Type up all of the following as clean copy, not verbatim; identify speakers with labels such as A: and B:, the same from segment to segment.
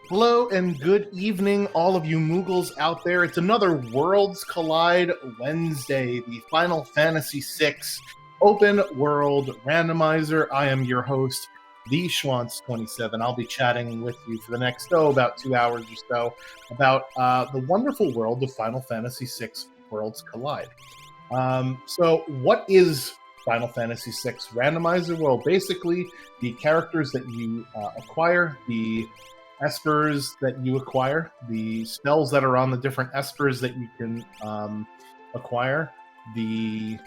A: Hello and good evening, all of you Moogles out there. It's another Worlds Collide Wednesday, the Final Fantasy VI Open World Randomizer. I am your host, the Schwantz27. I'll be chatting with you for the next, about 2 hours or so about the wonderful world of Final Fantasy VI Worlds Collide. So what is Final Fantasy VI Randomizer? Well, basically, the characters that you acquire, the espers that you acquire, the spells that are on the different espers that you can acquire, the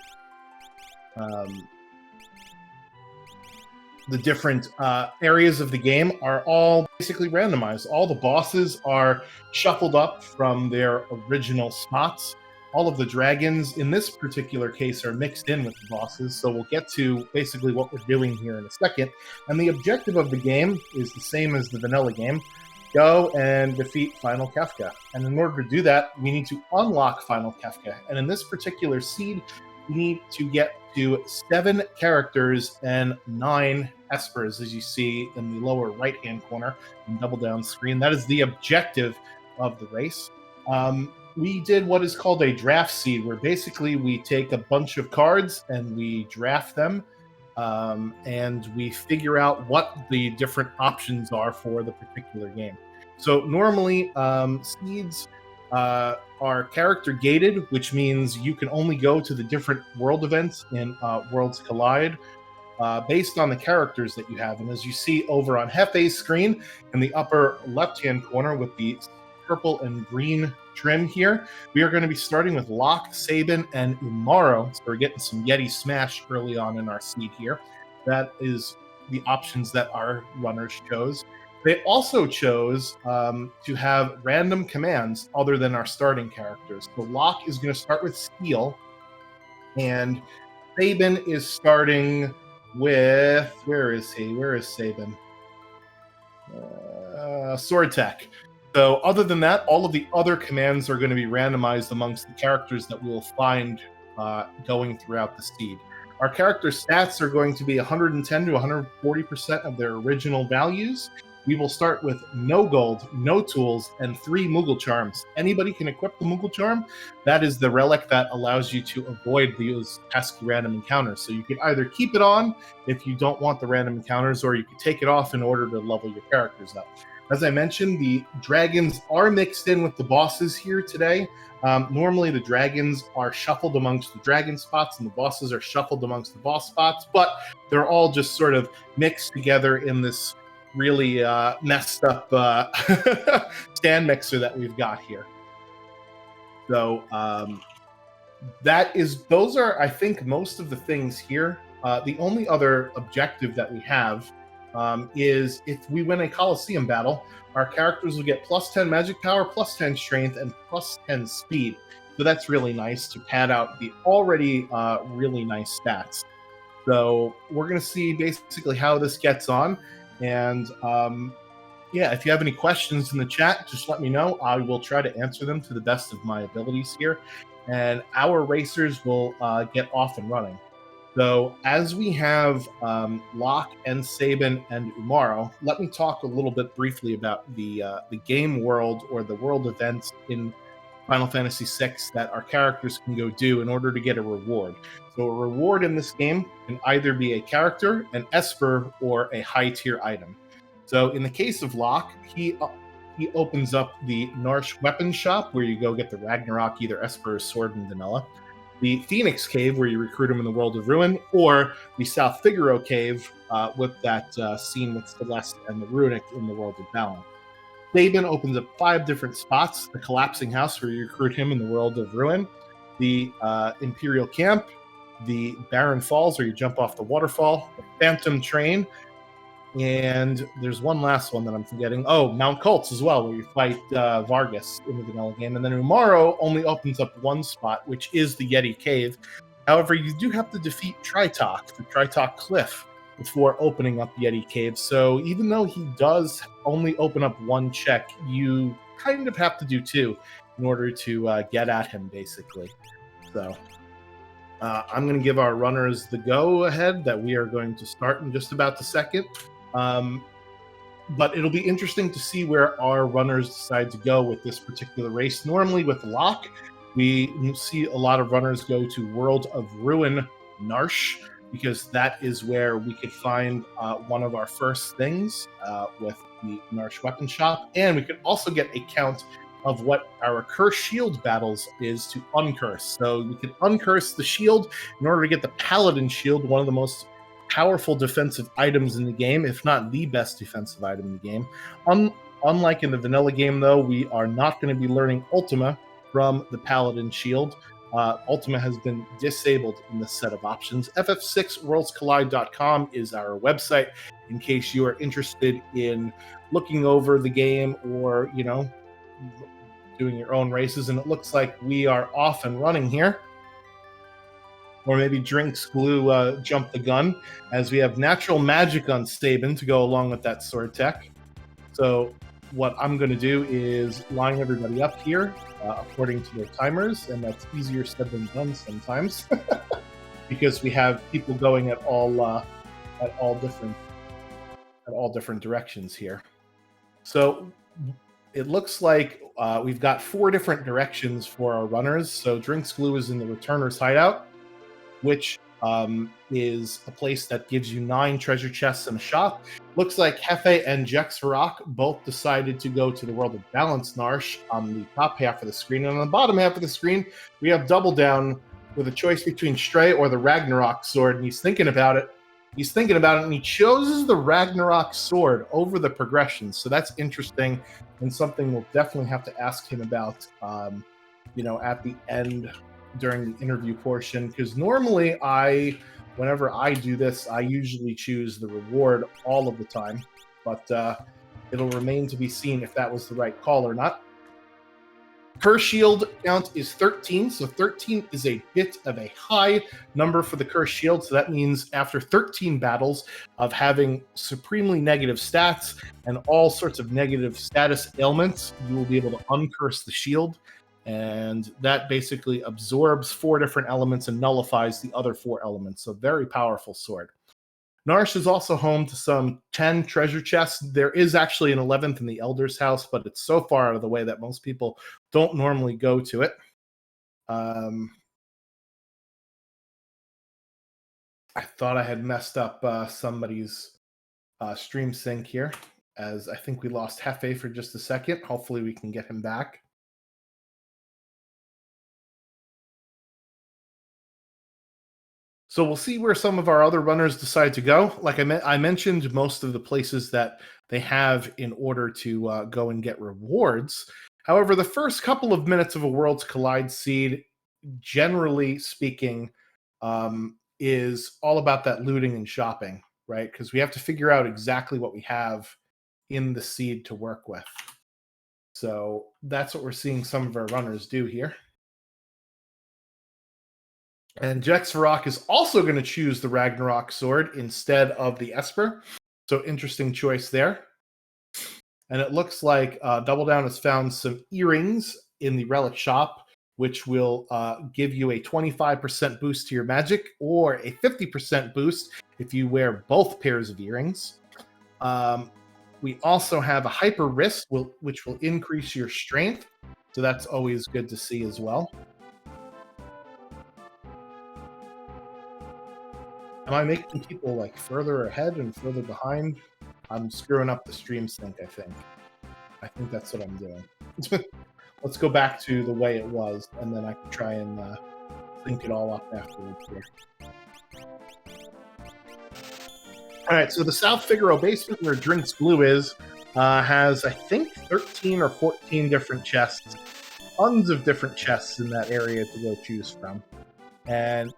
A: different areas of the game are all basically randomized. All the bosses are shuffled up from their original spots. All of the dragons, in this particular case, are mixed in with the bosses, so we'll get to basically what we're doing here in a second. And the objective of the game is the same as the vanilla game. Go and defeat Final Kefka. And in order to do that, we need to unlock Final Kefka. And in this particular seed, we need to get to 7 characters and 9 espers, as you see in the lower right-hand corner and double down screen. That is the objective of the race. We did what is called a draft seed, where basically we take a bunch of cards and we draft them, and we figure out what the different options are for the particular game. So normally, seeds are character gated, which means you can only go to the different world events in Worlds Collide based on the characters that you have. And as you see over on Hefe's screen in the upper left-hand corner with the purple and green trim here, we are going to be starting with Locke, Sabin, and Umaro. So we're getting some Yeti Smash early on in our seed here. That is the options that our runners chose. They also chose to have random commands other than our starting characters. So Locke is going to start with Steel, and Sabin is starting with, where is he? Where is Sabin? Sword Tech. So other than that, all of the other commands are going to be randomized amongst the characters that we will find going throughout the seed. Our character stats are going to be 110 to 140% of their original values. We will start with no gold, no tools, and 3 Moogle Charms. Anybody can equip the Moogle Charm. That is the relic that allows you to avoid those pesky random encounters. So you can either keep it on if you don't want the random encounters, or you can take it off in order to level your characters up. As I mentioned, the dragons are mixed in with the bosses here today. Normally, the dragons are shuffled amongst the dragon spots, and the bosses are shuffled amongst the boss spots, but they're all just sort of mixed together in this really messed up stand mixer that we've got here. So those are, I think, most of the things here. The only other objective that we have is if we win a Coliseum battle, our characters will get plus 10 magic power, plus 10 strength, and plus 10 speed. So that's really nice to pad out the already really nice stats. So we're going to see basically how this gets on. And yeah, if you have any questions in the chat, just let me know. I will try to answer them to the best of my abilities here. And our racers will get off and running. So as we have Locke and Sabin and Umaro, let me talk a little bit briefly about the game world, or the world events in Final Fantasy VI that our characters can go do in order to get a reward. So a reward in this game can either be a character, an esper, or a high-tier item. So in the case of Locke, he opens up the Narsh weapon shop, where you go get the Ragnarok, either esper or sword in vanilla. The Phoenix Cave, where you recruit him in the World of Ruin, or the South Figaro Cave with that scene with Celeste and the Runic in the World of Balance. Sabin opens up 5 different spots: the Collapsing House, where you recruit him in the World of Ruin, the Imperial Camp, the Barren Falls, where you jump off the waterfall, the Phantom Train, and there's one last one that I'm forgetting. Oh, Mount Colts as well, where you fight Vargas in the vanilla game. And then Umaro only opens up 1 spot, which is the Yeti Cave. However, you do have to defeat Tritok, the Tritok Cliff, before opening up Yeti Cave. So even though he does only open up 1 check, you kind of have to do 2 in order to get at him, basically. So I'm going to give our runners the go-ahead that we are going to start in just about a second. But it'll be interesting to see where our runners decide to go with this particular race. Normally with Locke, we see a lot of runners go to World of Ruin Narsh, because that is where we could find one of our first things with the Narsh weapon shop. And we could also get a count of what our curse shield battles is to uncurse. So we could uncurse the shield in order to get the paladin shield, one of the most powerful defensive items in the game, if not the best defensive item in the game. Unlike in the vanilla game, though, we are not going to be learning Ultima from the paladin shield. Ultima has been disabled in this set of options. ff6worldscollide.com is our website in case you are interested in looking over the game or, you know, doing your own races. And it looks like we are off and running here. Or maybe Drinks Glue jumped the gun, as we have Natural Magic on Staben to go along with that sword tech. So what I'm going to do is line everybody up here according to their timers, and that's easier said than done sometimes because we have people going at all different directions here. So it looks like we've got 4 different directions for our runners. So Drinks Glue is in the Returner's Hideout, which is a place that gives you 9 treasure chests and a shop. Looks like Hefe and Jexvarok both decided to go to the World of Balance Narsh on the top half of the screen. And on the bottom half of the screen, we have Double Down with a choice between Stray or the Ragnarok sword. And he's thinking about it. And he chooses the Ragnarok sword over the progression. So that's interesting and something we'll definitely have to ask him about, at the end during the interview portion, because normally whenever I do this, I usually choose the reward all of the time, but it'll remain to be seen if that was the right call or not. Curse shield count is 13, so 13 is a bit of a high number for the curse shield, so that means after 13 battles of having supremely negative stats and all sorts of negative status ailments, you will be able to uncurse the shield. And that basically absorbs 4 different elements and nullifies the other 4 elements. So very powerful sword. Narsh is also home to some 10 treasure chests. There is actually an 11th in the Elder's House, but it's so far out of the way that most people don't normally go to it. I thought I had messed up somebody's stream sync here, as I think we lost Hefe for just a second. Hopefully we can get him back. So we'll see where some of our other runners decide to go. Like I mentioned, most of the places that they have in order to go and get rewards. However, the first couple of minutes of a Worlds Collide seed, generally speaking, is all about that looting and shopping, right? Because we have to figure out exactly what we have in the seed to work with. So that's what we're seeing some of our runners do here. And Jexvarok is also going to choose the Ragnarok sword instead of the Esper. So interesting choice there. And it looks like Double Down has found some earrings in the relic shop, which will give you a 25% boost to your magic or a 50% boost if you wear both pairs of earrings. We also have a hyper wrist, which will increase your strength. So that's always good to see as well. Am I making people like further ahead and further behind? I'm screwing up the stream sync, I think. I think that's what I'm doing. Let's go back to the way it was, and then I can try and sync it all up afterwards here. All right, so the South Figaro basement where Drinks Glue is has, I think, 13 or 14 different chests. Tons of different chests in that area to go choose from. And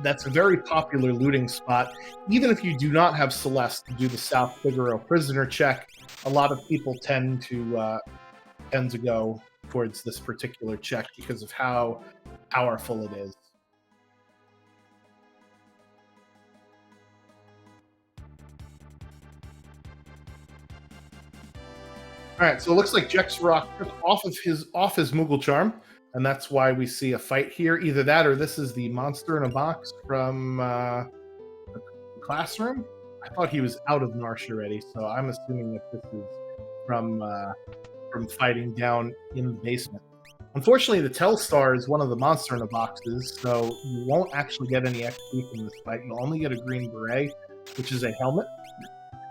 A: that's a very popular looting spot. Even if you do not have Celeste to do the South Figaro prisoner check, a lot of people tend to go towards this particular check because of how powerful it is. All right, so it looks like Jexvarok took off his Moogle Charm, and that's why we see a fight here. Either that or this is the monster in a box from the classroom. I thought he was out of Marsh already, so I'm assuming that this is from fighting down in the basement. Unfortunately, the Telstar is one of the monster in the boxes, so you won't actually get any XP from this fight. You'll only get a green beret, which is a helmet,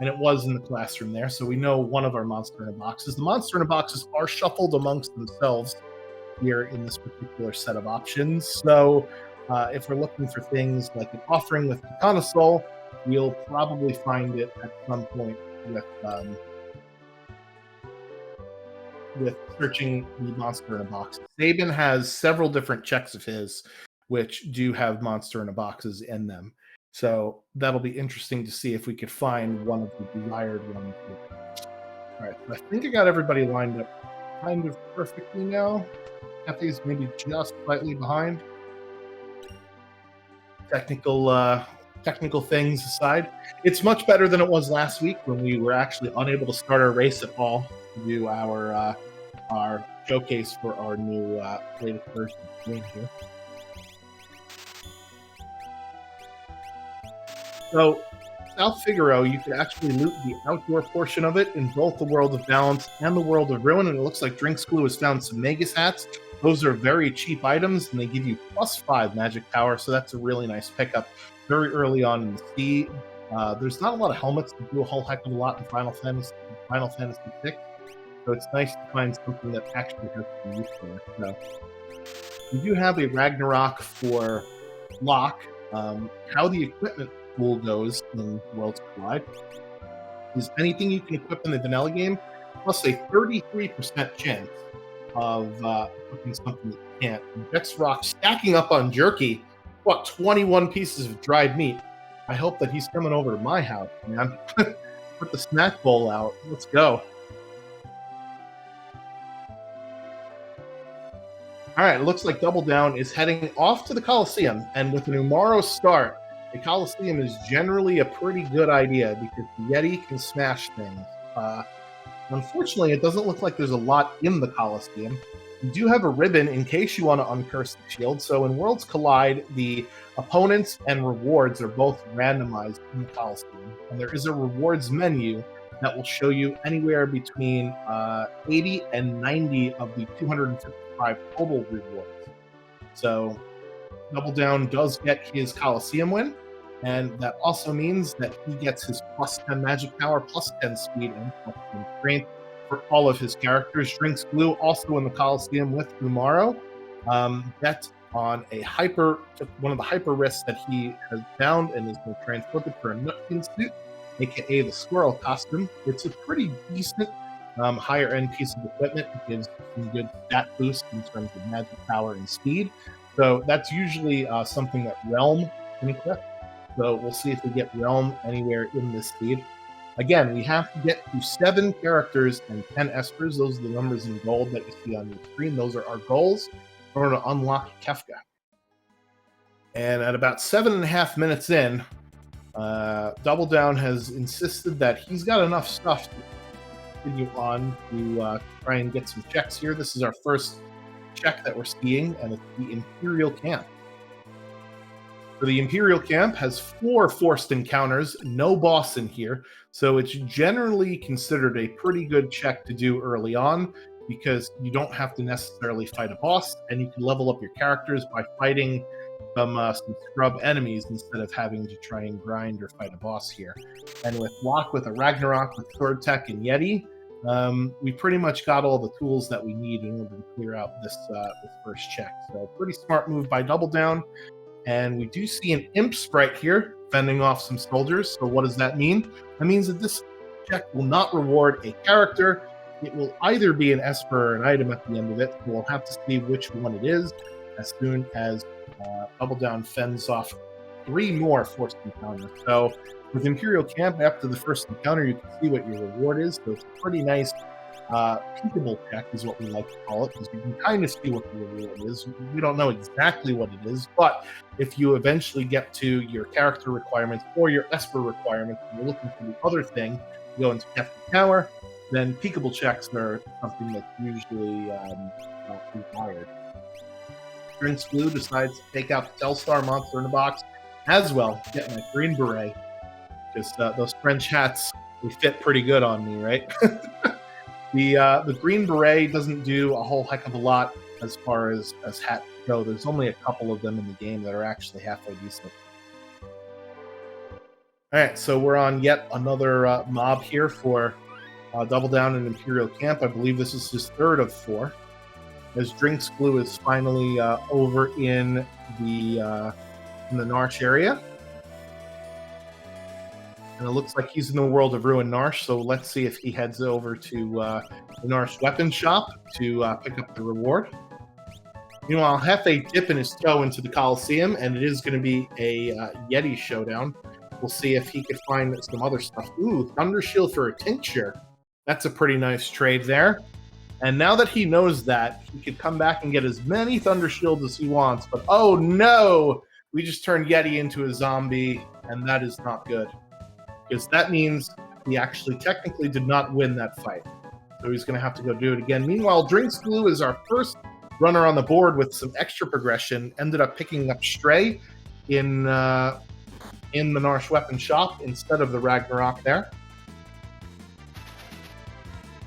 A: and it was in the classroom there, so we know one of our monster in the boxes. The monster in the boxes are shuffled amongst themselves here in this particular set of options. So if we're looking for things like an offering with Katana Soul, we'll probably find it at some point with searching the monster in a box. Saban has several different checks of his which do have monster in a boxes in them. So that'll be interesting to see if we could find one of the desired ones. All right, so I think I got everybody lined up kind of perfectly now. Kathy's maybe just slightly behind. Technical things aside, it's much better than it was last week when we were actually unable to start our race at all to do our showcase for our new latest version of the game here. So, South Figaro, you could actually loot the outdoor portion of it in both the World of Balance and the World of Ruin, and it looks like Drinks Glue has found some Magus hats. Those are very cheap items, and they give you +5 magic power, so that's a really nice pickup very early on in the seed. There's not a lot of helmets that do a whole heck of a lot in Final Fantasy VI, so it's nice to find something that actually has some use for it. So, we do have a Ragnarok for Locke. How the equipment pool goes in Worlds Collide is anything you can equip in the vanilla game, plus a 33% chance of equipping something that you can't. And Dex Rock stacking up on Jerky, 21 pieces of dried meat. I hope that he's coming over to my house, man. Put the snack bowl out. Let's go. All right, it looks like Double Down is heading off to the Coliseum, and with an Umaro start, the Coliseum is generally a pretty good idea because the Yeti can smash things. Unfortunately, it doesn't look like there's a lot in the Coliseum. You do have a ribbon in case you want to uncurse the shield. So in Worlds Collide, the opponents and rewards are both randomized in the Coliseum. And there is a rewards menu that will show you anywhere between 80 and 90 of the 255 total rewards. So Double Down does get his Coliseum win. And that also means that he gets his +10 magic power, +10 speed, and +10 strength for all of his characters. Drinks Glue also in the Coliseum with Umaro. Bet on one of the hyper risks that he has found and is going to transport it for a Nutkin suit, aka the Squirrel costume. It's a pretty decent higher end piece of equipment. It gives some good stat boost in terms of magic power and speed. So that's usually something that Realm can equip. So we'll see if we get Realm anywhere in this seed. Again, we have to get to 7 characters and 10 espers. Those are the numbers in gold that you see on your screen. Those are our goals in order to unlock Kefka. And at about 7.5 minutes in, Double Down has insisted that he's got enough stuff to continue on to try and get some checks here. This is our first check that we're seeing, and it's the Imperial Camp. So the Imperial Camp has 4 forced encounters, no boss in here, so it's generally considered a pretty good check to do early on because you don't have to necessarily fight a boss, and you can level up your characters by fighting some scrub enemies instead of having to try and grind or fight a boss here. And with Locke, with a Ragnarok, with Sword Tech, and Yeti, we pretty much got all the tools that we need in order to clear out this first check. So pretty smart move by Double Down. And we do see an imp sprite here fending off some soldiers. So what does that mean? That means that this check will not reward a character. It will either be an esper or an item at the end of it. So we'll have to see which one it is as soon as Double Down fends off 3 more forced encounters. So with Imperial Camp, after the first encounter, you can see what your reward is. So it's a pretty nice peekable check is what we like to call it, because you can kind of see what the reward is. We don't know exactly what it is, but if you eventually get to your character requirements or your Esper requirements, and you're looking for the other thing, you go into Kefka Tower, then peekable checks are something that's usually required. Prince Blue decides to take out the Telstar monster in the box as well, getting a green beret. because those French hats, they fit pretty good on me, right? The Green Beret doesn't do a whole heck of a lot as far as hats go. There's only a couple of them in the game that are actually halfway decent. All right, so we're on yet another mob here for Double Down in Imperial Camp. I believe this is his third of 4. As Drinks Glue is finally over in the Narsh area. And it looks like he's in the world of Ruin Narsh, so let's see if he heads over to the Narsh weapon shop to pick up the reward. Meanwhile, Hefe dipping his toe into the Coliseum, and it is going to be a Yeti showdown. We'll see if he can find some other stuff. Ooh, Thunder Shield for a tincture. That's a pretty nice trade there. And now that he knows that, he could come back and get as many Thunder Shields as he wants. But oh no! We just turned Yeti into a zombie, and that is not good. Because that means he actually technically did not win that fight. So he's going to have to go do it again. Meanwhile, Drinks Glue is our first runner on the board with some extra progression. Ended up picking up Stray in the Narsh weapon shop instead of the Ragnarok there.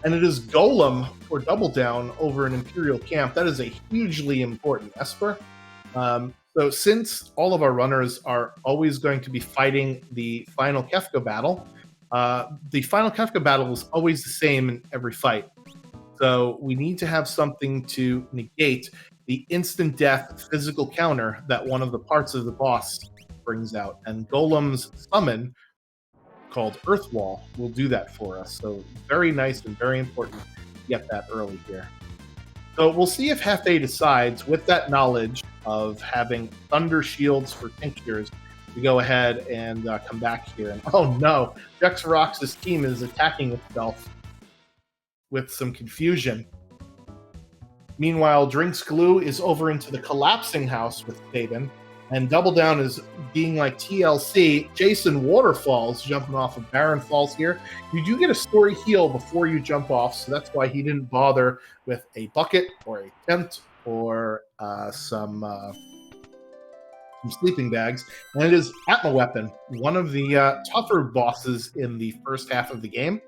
A: And it is Golem for Double Down over in Imperial Camp. That is a hugely important Esper. So since all of our runners are always going to be fighting the final Kefka battle, the final Kefka battle is always the same in every fight. So we need to have something to negate the instant death physical counter that one of the parts of the boss brings out. And Golem's summon, called Earthwall, will do that for us. So very nice and very important to get that early here. So we'll see if Hefe decides, with that knowledge of having Thunder Shields for tinctures, to go ahead and come back here. And oh no, Jexarox's team is attacking itself with some confusion. Meanwhile, Drinks Glue is over into the collapsing house with Sabin, and Double Down is being like TLC. Jason Waterfalls jumping off of Barren Falls here. You do get a story heal before you jump off, so that's why he didn't bother with a bucket or a tent or some sleeping bags. And it is Atma Weapon, one of the tougher bosses in the first half of the game.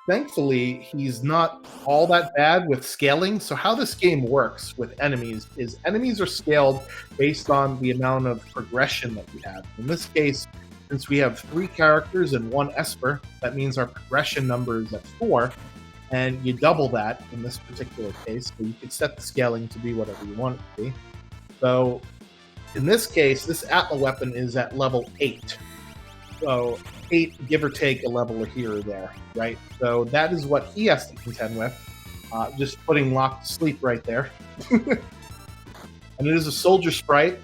A: Thankfully, he's not all that bad with scaling. So how this game works with enemies is enemies are scaled based on the amount of progression that we have. In this case, since we have 3 characters and 1 Esper, that means our progression number is at 4, and you double that in this particular case. So you can set the scaling to be whatever you want it to be. So in this case, this Atma weapon is at level 8. So 8, give or take a level here or there, right? So that is what he has to contend with. Just putting Locke to sleep right there. And it is a soldier sprite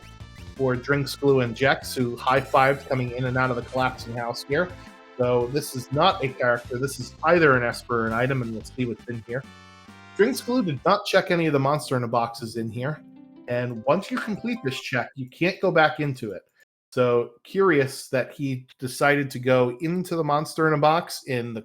A: for Drinks Glue and Jex, who high-fived coming in and out of the collapsing house here. So this is not a character. This is either an Esper or an item, and we'll see what's in here. Drinks Glue did not check any of the monster in the boxes in here. And once you complete this check, you can't go back into it. So curious that he decided to go into the monster in a box in the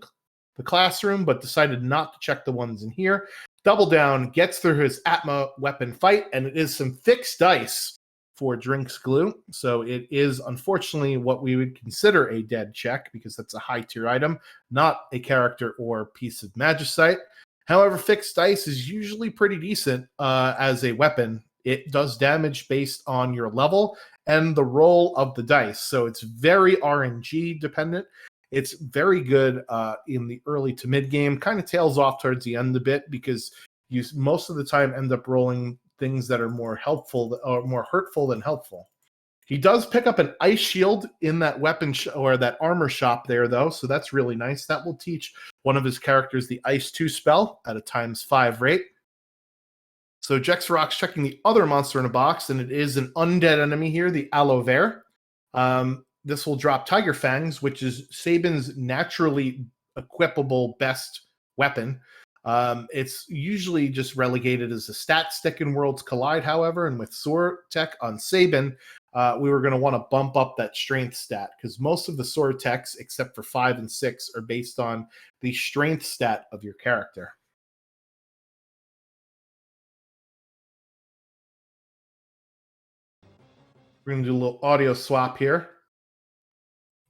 A: classroom, but decided not to check the ones in here. Double Down gets through his Atma weapon fight, and it is some fixed dice for Drinks Glue. So it is unfortunately what we would consider a dead check, because that's a high tier item, not a character or piece of magicite. However, fixed dice is usually pretty decent as a weapon. It does damage based on your level and the roll of the dice. So it's very RNG dependent. It's very good in the early to mid game. Kind of tails off towards the end a bit, because you most of the time end up rolling things that are more helpful or more hurtful than helpful. He does pick up an ice shield in that weapon or that armor shop there, though, so that's really nice. That will teach one of his characters the Ice 2 spell at a ×5 rate. So Jexarox checking the other monster in a box, and it is an undead enemy here, the Aloe Vera. This will drop Tiger Fangs, which is Sabin's naturally equipable best weapon. It's usually just relegated as a stat stick in Worlds Collide, however, and with Sword Tech on Sabin, we were going to want to bump up that strength stat, because most of the Sword Techs, except for 5 and 6, are based on the strength stat of your character. We're going to do a little audio swap here.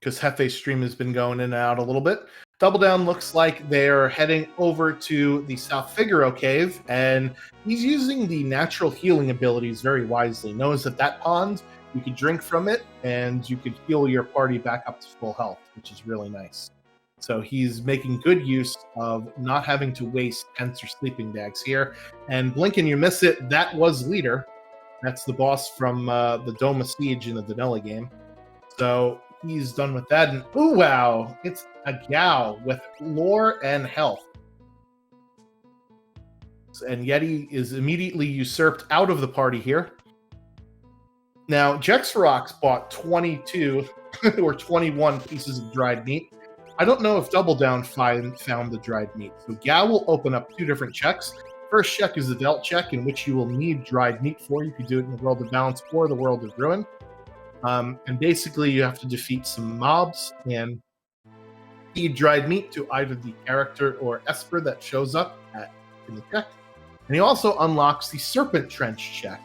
A: because Hefe's stream has been going in and out a little bit. Double Down looks like they're heading over to the South Figaro Cave, and he's using the natural healing abilities very wisely. Knows that pond, you could drink from it, and you could heal your party back up to full health, which is really nice. So he's making good use of not having to waste tents or sleeping bags here. And blink and you miss it, that was Leader. That's the boss from the Dome of Siege in the vanilla game. So he's done with that. And ooh, wow, it's a Gao with lore and health. And Yeti is immediately usurped out of the party here. Now, Jexarox bought 22 or 21 pieces of dried meat. I don't know if Double Down found the dried meat. So Gao will open up 2 different checks. First check is the Dealt check, in which you will need dried meat for. You can do it in the World of Balance or the World of Ruin. And basically, you have to defeat some mobs and feed dried meat to either the character or Esper that shows up in the check. And he also unlocks the Serpent Trench check.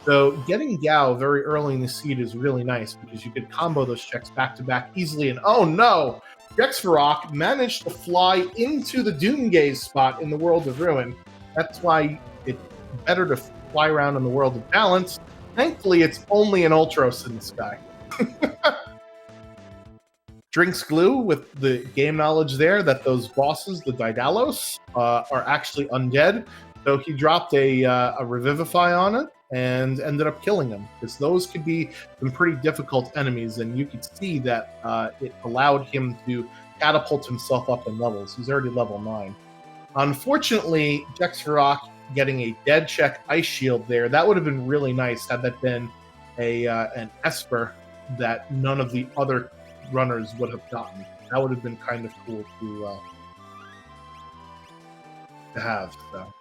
A: So getting Gao very early in the seed is really nice because you could combo those checks back to back easily. And oh no! Jexarock managed to fly into the Doomgaze spot in the World of Ruin. That's why it's better to fly around in the World of Balance. Thankfully, it's only an Ultros in the sky. Drinks Glue with the game knowledge there that those bosses, the Daedalus, are actually undead. So he dropped a Revivify on it and ended up killing them, because those could be some pretty difficult enemies, and you could see that it allowed him to catapult himself up in levels. He's already level 9. Unfortunately, Jexarock getting a dead check ice shield there, that would have been really nice had that been an Esper that none of the other runners would have gotten. That would have been kind of cool to have. So.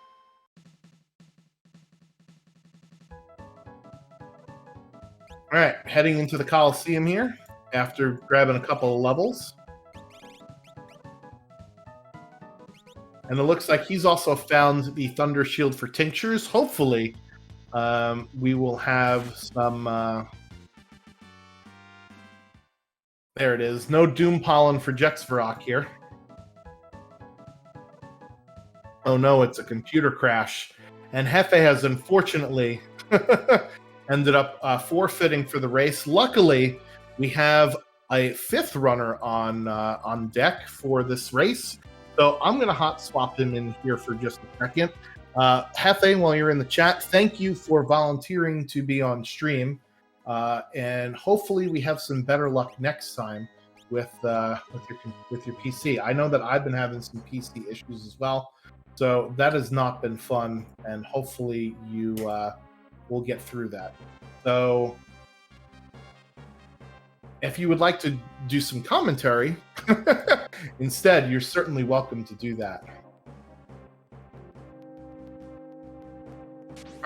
A: All right, heading into the Coliseum here after grabbing a couple of levels. And it looks like he's also found the Thunder Shield for tinctures. Hopefully, we will have some... there it is. No Doom Pollen for Jexarock here. Oh no, it's a computer crash. And Hefe has unfortunately ended up forfeiting for the race. Luckily, we have a 5th runner on deck for this race. So I'm going to hot swap him in here for just a second. Hefe, while you're in the chat, thank you for volunteering to be on stream. And hopefully we have some better luck next time with your PC. I know that I've been having some PC issues as well. So that has not been fun. And hopefully you will get through that. So if you would like to do some commentary instead, you're certainly welcome to do that.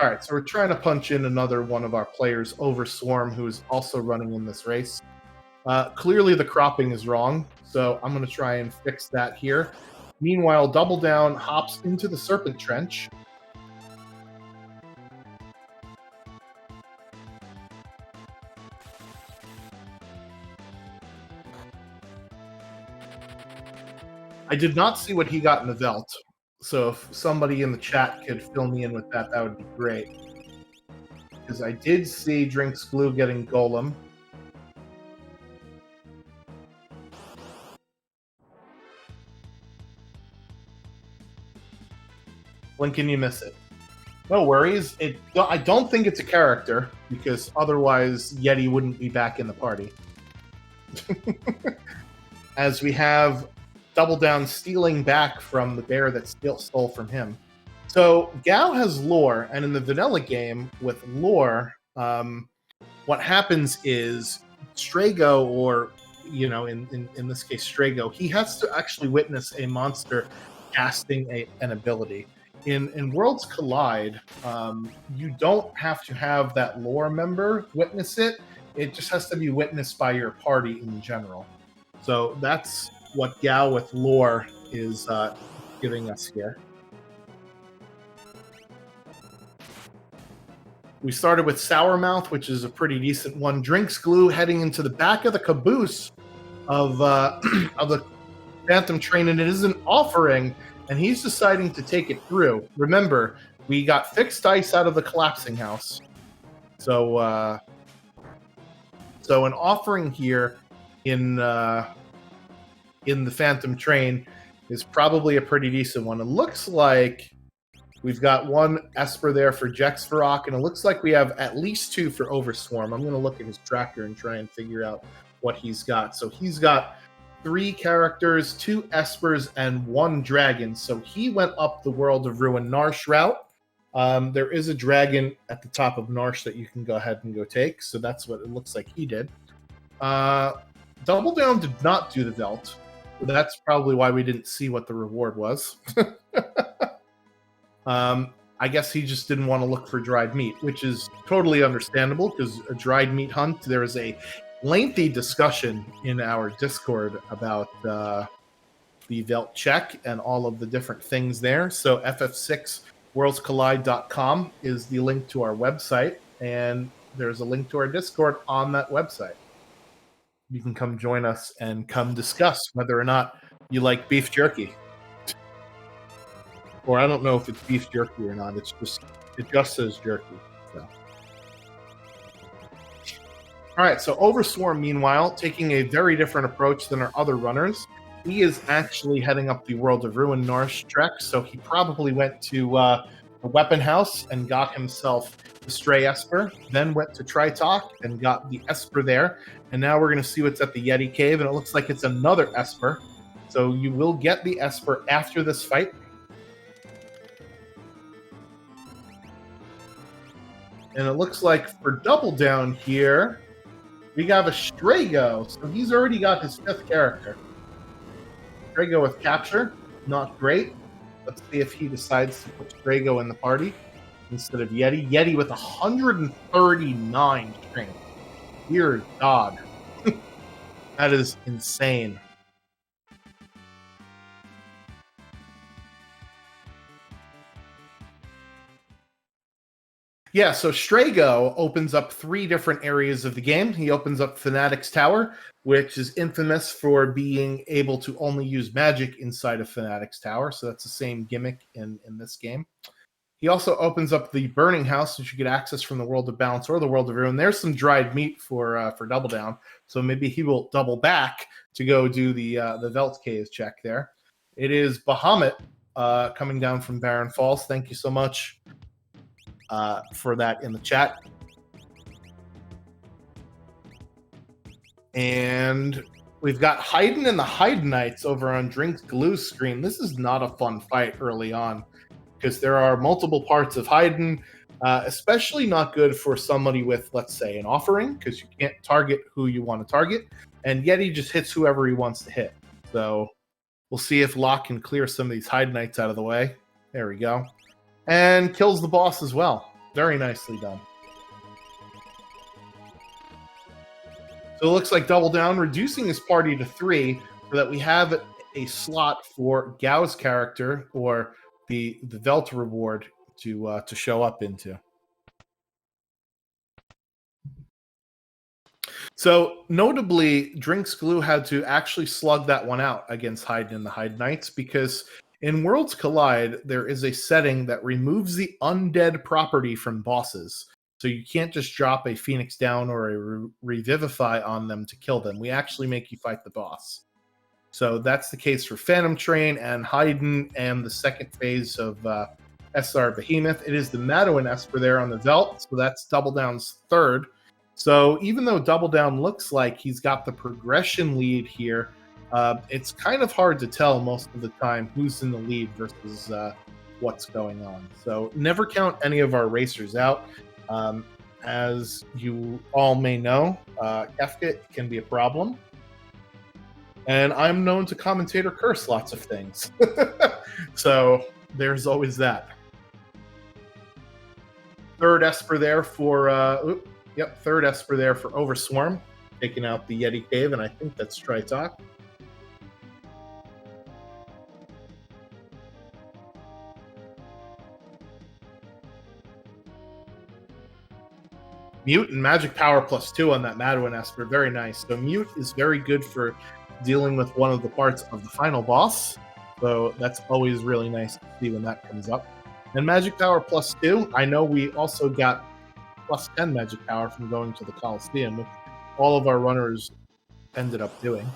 A: All right, so we're trying to punch in another one of our players, Over Swarm, who is also running in this race. Clearly the cropping is wrong, so I'm going to try and fix that here. Meanwhile, Double Down hops into the Serpent Trench. I did not see what he got in the Velt, so if somebody in the chat could fill me in with that, that would be great. Because I did see Drinks Glue getting Golem. When can you miss it? No worries. I don't think it's a character, because otherwise Yeti wouldn't be back in the party. As we have Double Down stealing back from the bear that stole from him. So Gao has lore, and in the vanilla game with lore, what happens is Strago, or in this case Strago, he has to actually witness a monster casting an ability. In Worlds Collide, you don't have to have that lore member witness it. It just has to be witnessed by your party in general. So that's what Gao with lore is giving us here. We started with Sourmouth, which is a pretty decent one. Drinks Glue heading into the back of the caboose of of the Phantom Train, and it is an offering, and he's deciding to take it through. Remember, we got fixed ice out of the collapsing house, so so an offering here in the Phantom Train is probably a pretty decent one. It looks like we've got one Esper there for Jexvarok, and it looks like we have at least two for Overswarm. I'm going to look at his tracker and try and figure out what he's got. So he's got 3 characters, 2 Espers, and 1 dragon. So he went up the World of Ruin Narsh route. There is a dragon at the top of Narsh that you can go ahead and go take. So that's what it looks like he did. Double Down did not do the Velt. That's probably why we didn't see what the reward was. I guess he just didn't want to look for dried meat, which is totally understandable because a dried meat hunt, there is a lengthy discussion in our Discord about the Velt check and all of the different things there. So ff6worldscollide.com is the link to our website, and there's a link to our Discord on that website. You can come join us and come discuss whether or not you like beef jerky. Or I don't know if it's beef jerky or not. It just says jerky. So. All right, so Overswarm, meanwhile, taking a very different approach than our other runners. He is actually heading up the World of Ruin Narsh trek, so he probably went to a weapon house and got himself the Stray Esper, then went to Tritok and got the Esper there, and now we're going to see what's at the Yeti Cave, and it looks like it's another Esper. So you will get the Esper after this fight. And it looks like for Double Down here, we got a Strago. So he's already got his 5th character. Strago with Capture, not great. Let's see if he decides to put Strago in the party instead of Yeti. Yeti with 139 strength. Dear God. That is insane. Yeah, so Strago opens up 3 different areas of the game. He opens up Fanatic's Tower, which is infamous for being able to only use magic inside of Fanatic's Tower. So that's the same gimmick in this game. He also opens up the Burning House, which you get access from the World of Balance or the World of Ruin. There's some dried meat for Double Down, so maybe he will double back to go do the Velt Cave check there. It is Bahamut coming down from Barren Falls. Thank you so much for that in the chat. And we've got Haydn and the Haydnites over on Drinks Glue's screen. This is not a fun fight early on because there are multiple parts of Haydn, especially not good for somebody with, let's say, an offering because you can't target who you want to target. And Yeti just hits whoever he wants to hit. So we'll see if Locke can clear some of these Haydnites out of the way. There we go. And kills the boss as well. Very nicely done. So it looks like Double Down reducing his party to 3 so that we have a slot for Gao's character or the Velt reward to show up into. So notably, Drinks Glue had to actually slug that one out against Haydn and the Haydnites because in Worlds Collide, there is a setting that removes the undead property from bosses. So you can't just drop a Phoenix down or a Revivify on them to kill them. We actually make you fight the boss. So that's the case for Phantom Train and Haydn and the second phase of SR Behemoth. It is the Madeline Esper there on the Velt, so that's Double Down's 3rd. So even though Double Down looks like he's got the progression lead here, it's kind of hard to tell most of the time who's in the lead versus what's going on. So never count any of our racers out. As you all may know, Kefka can be a problem. And I'm known to commentator curse lots of things. So there's always that. 3rd Esper there for... Yep, 3rd Esper there for Overswarm, taking out the Yeti Cave, and I think that's Tritok. Mute and Magic Power +2 on that Madeline Esper. Very nice. So Mute is very good for dealing with one of the parts of the final boss. So that's always really nice to see when that comes up. And Magic Power +2, I know we also got +10 Magic Power from going to the Coliseum, which all of our runners ended up doing.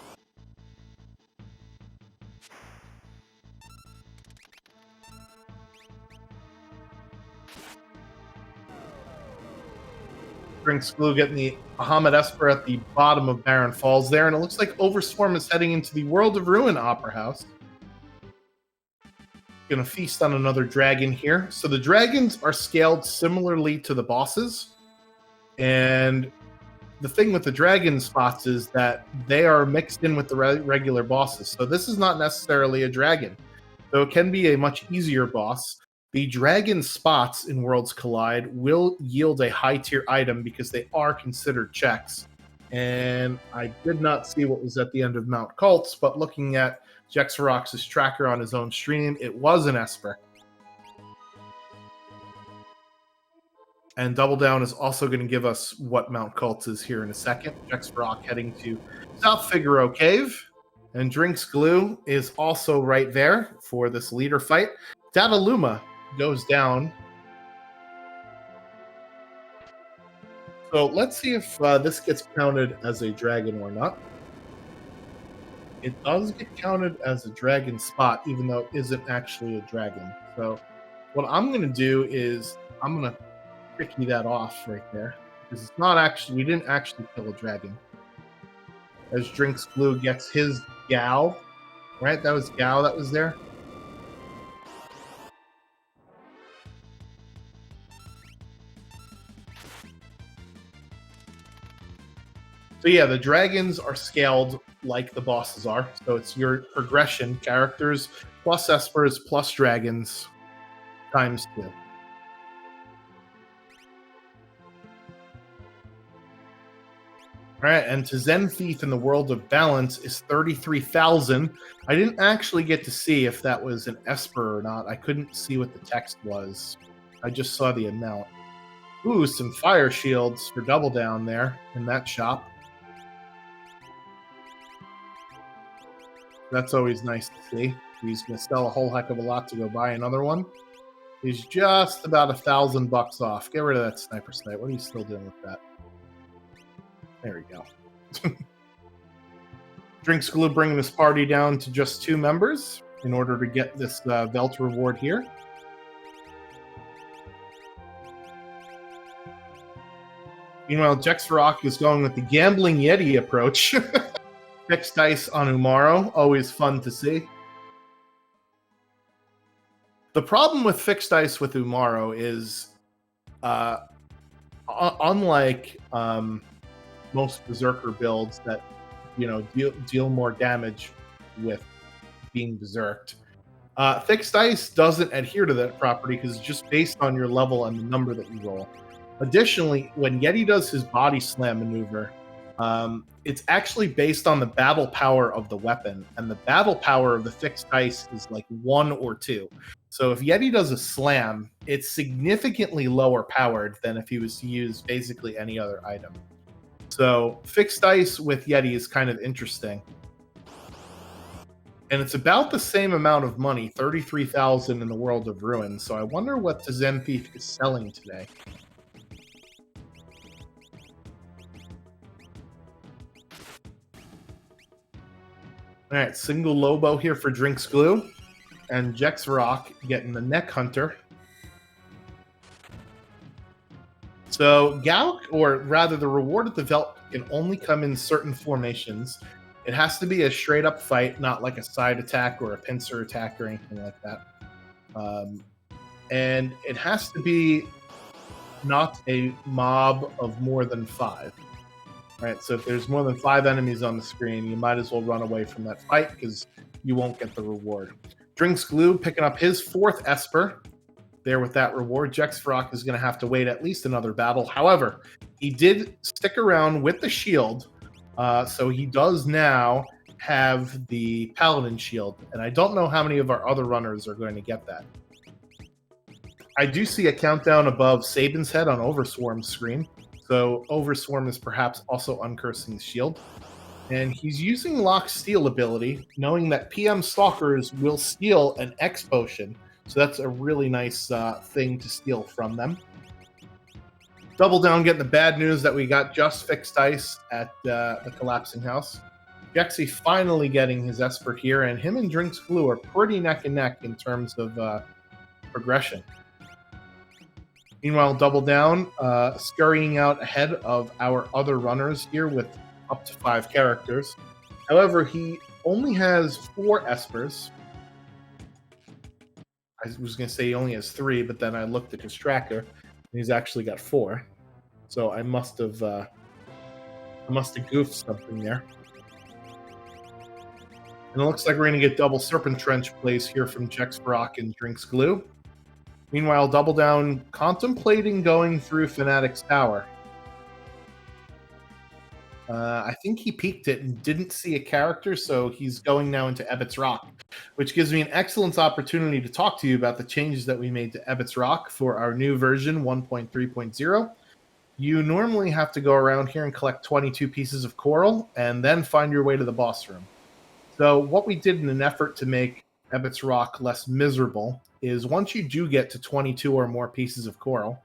A: Drinks Glue getting the Ahmed Esper at the bottom of Barren Falls there, and it looks like Overswarm is heading into the World of Ruin Opera House. Gonna feast on another dragon here. So the dragons are scaled similarly to the bosses, and the thing with the dragon spots is that they are mixed in with the regular bosses. So this is not necessarily a dragon, though it can be a much easier boss. The dragon spots in Worlds Collide will yield a high tier item because they are considered checks. And I did not see what was at the end of Mount Cults, but looking at Jexarox's tracker on his own stream, it was an Esper. And Double Down is also going to give us what Mount Cults is here in a second. Jexarox heading to South Figaro Cave. And Drinks Glue is also right there for this leader fight. Dataluma goes down. So let's see if this gets counted as a dragon or not. It does get counted as a dragon spot, even though it isn't actually a dragon. So what I'm going to do is I'm going to tricky that off right there, because it's not actually, we didn't actually kill a dragon. As Drinks Glue gets his Gal, right? That was Gal that was there. So yeah, the dragons are scaled like the bosses are. So it's your progression, characters plus Espers plus dragons times 2. All right, and to Zen Thief in the World of Balance is 33,000. I didn't actually get to see if that was an Esper or not. I couldn't see what the text was. I just saw the amount. Ooh, some fire shields for Double Down there in that shop. That's always nice to see. He's going to sell a whole heck of a lot to go buy another one. He's just about $1,000 off. Get rid of that sniper sight. What are you still doing with that? There we go. Drinks Glue bringing this party down to just 2 members in order to get this Velt reward here. Meanwhile, Jexarox is going with the Gambling Yeti approach. Fixed dice on Umaro, always fun to see. The problem with fixed dice with Umaro is, unlike most Berserker builds that, you know, deal more damage with being berserked, fixed dice doesn't adhere to that property because it's just based on your level and the number that you roll. Additionally, when Yeti does his body slam maneuver, it's actually based on the battle power of the weapon, and the battle power of the fixed dice is like 1 or 2. So if Yeti does a slam, it's significantly lower powered than if he was to use basically any other item. So fixed dice with Yeti is kind of interesting. And it's about the same amount of money, 33,000 in the World of Ruin. So I wonder what the Zen Thief is selling today. All right, single Lobo here for Drinks Glue, and Jexarox getting the Neck Hunter. So Galk, or rather the reward at the Velt, can only come in certain formations. It has to be a straight up fight, not like a side attack or a pincer attack or anything like that. And it has to be not a mob of more than 5. Right, so if there's more than 5 enemies on the screen, you might as well run away from that fight because you won't get the reward. Drinks Glue picking up his 4th Esper there with that reward. Jexarox is going to have to wait at least another battle. However, he did stick around with the shield, so he does now have the Paladin shield, and I don't know how many of our other runners are going to get that. I do see a countdown above Sabin's head on Overswarm's screen. So Overswarm is perhaps also uncursing the shield. And he's using Lock Steal ability, knowing that PM Stalkers will steal an X potion. So that's a really nice thing to steal from them. Double Down getting the bad news that we got just fixed ice at the Collapsing House. Jexy finally getting his Esper here, and him and Drinks Glue are pretty neck and neck in terms of progression. Meanwhile, Double Down scurrying out ahead of our other runners here with up to 5 characters. However, he only has 4 Espers. I was going to say he only has 3, but then I looked at his tracker, and he's actually got 4. So I must have goofed something there. And it looks like we're going to get double Serpent Trench plays here from Jex Brock and Drinks Glue. Meanwhile, Double Down contemplating going through Fanatic's Tower. I think he peeked it and didn't see a character, so he's going now into Ebbets Rock, which gives me an excellent opportunity to talk to you about the changes that we made to Ebbets Rock for our new version 1.3.0. You normally have to go around here and collect 22 pieces of coral and then find your way to the boss room. So what we did in an effort to make Ebbets Rock less miserable is once you do get to 22 or more pieces of coral,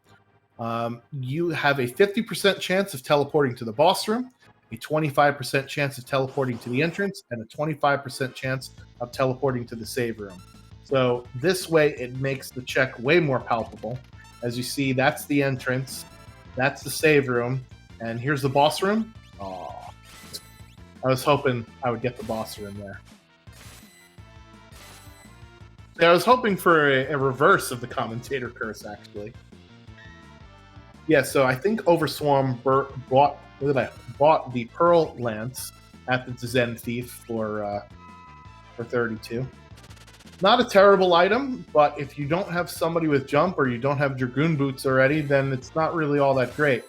A: you have a 50% chance of teleporting to the boss room, a 25% chance of teleporting to the entrance, and a 25% chance of teleporting to the save room. So this way it makes the check way more palpable. As you see, that's the entrance, that's the save room, and here's the boss room. Oh, I was hoping I would get the boss room there. I was hoping for a reverse of the commentator curse, actually. Yeah, so I think Overswarm bought the Pearl Lance at the Zen Thief for 32. Not a terrible item, but if you don't have somebody with jump or you don't have Dragoon Boots already, then it's not really all that great.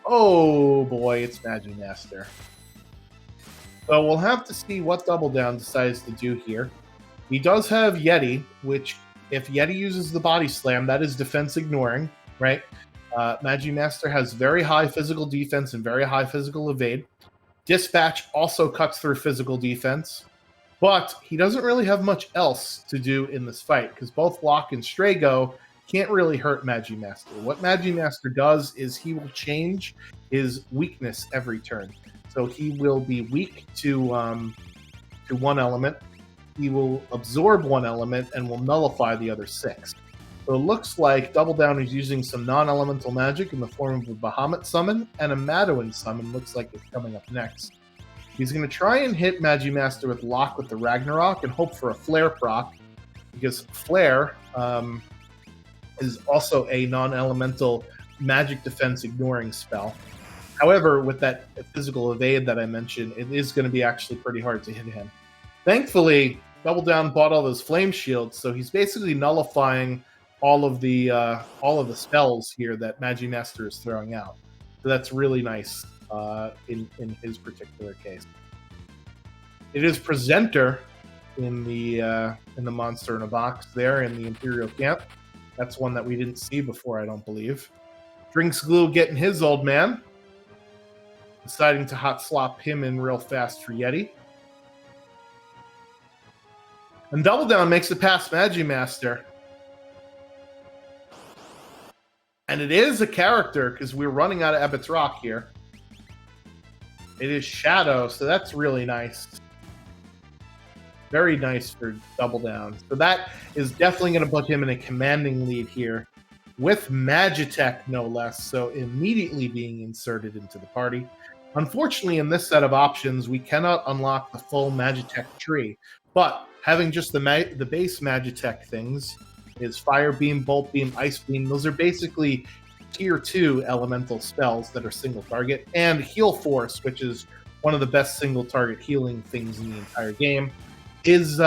A: Oh boy, it's Magimaster. So we'll have to see what Double Down decides to do here. He does have Yeti, which if Yeti uses the Body Slam, that is defense ignoring, right? Magimaster has very high physical defense and very high physical evade. Dispatch also cuts through physical defense, but he doesn't really have much else to do in this fight because both Lock and Strago can't really hurt Magimaster. What Magimaster does is he will change his weakness every turn. So he will be weak to one element. He will absorb one element and will nullify the other 6. So it looks like Double Down is using some non-elemental magic in the form of a Bahamut summon, and a Madoin summon looks like it's coming up next. He's going to try and hit Magimaster with Lock with the Ragnarok and hope for a Flare proc, because Flare is also a non-elemental magic defense ignoring spell. However, with that physical evade that I mentioned, it is going to be actually pretty hard to hit him. Thankfully, Double Down bought all those flame shields, so he's basically nullifying all of the spells here that Magimaster is throwing out. So that's really nice in his particular case. It is Presenter in the Monster in a Box there in the Imperial Camp. That's one that we didn't see before, I don't believe. Drinks Glue getting his old man. Deciding to hot slop him in real fast for Yeti. And Double Down makes it past Magimaster. And it is a character, because we're running out of Ebbets Rock here. It is Shadow, so that's really nice. Very nice for Double Down. So that is definitely going to put him in a commanding lead here. With Magitech, no less, so immediately being inserted into the party. Unfortunately, in this set of options, we cannot unlock the full Magitech tree. But having just the base Magitech things is Fire Beam, Bolt Beam, Ice Beam. Those are basically Tier 2 elemental spells that are single target. And Heal Force, which is one of the best single target healing things in the entire game. His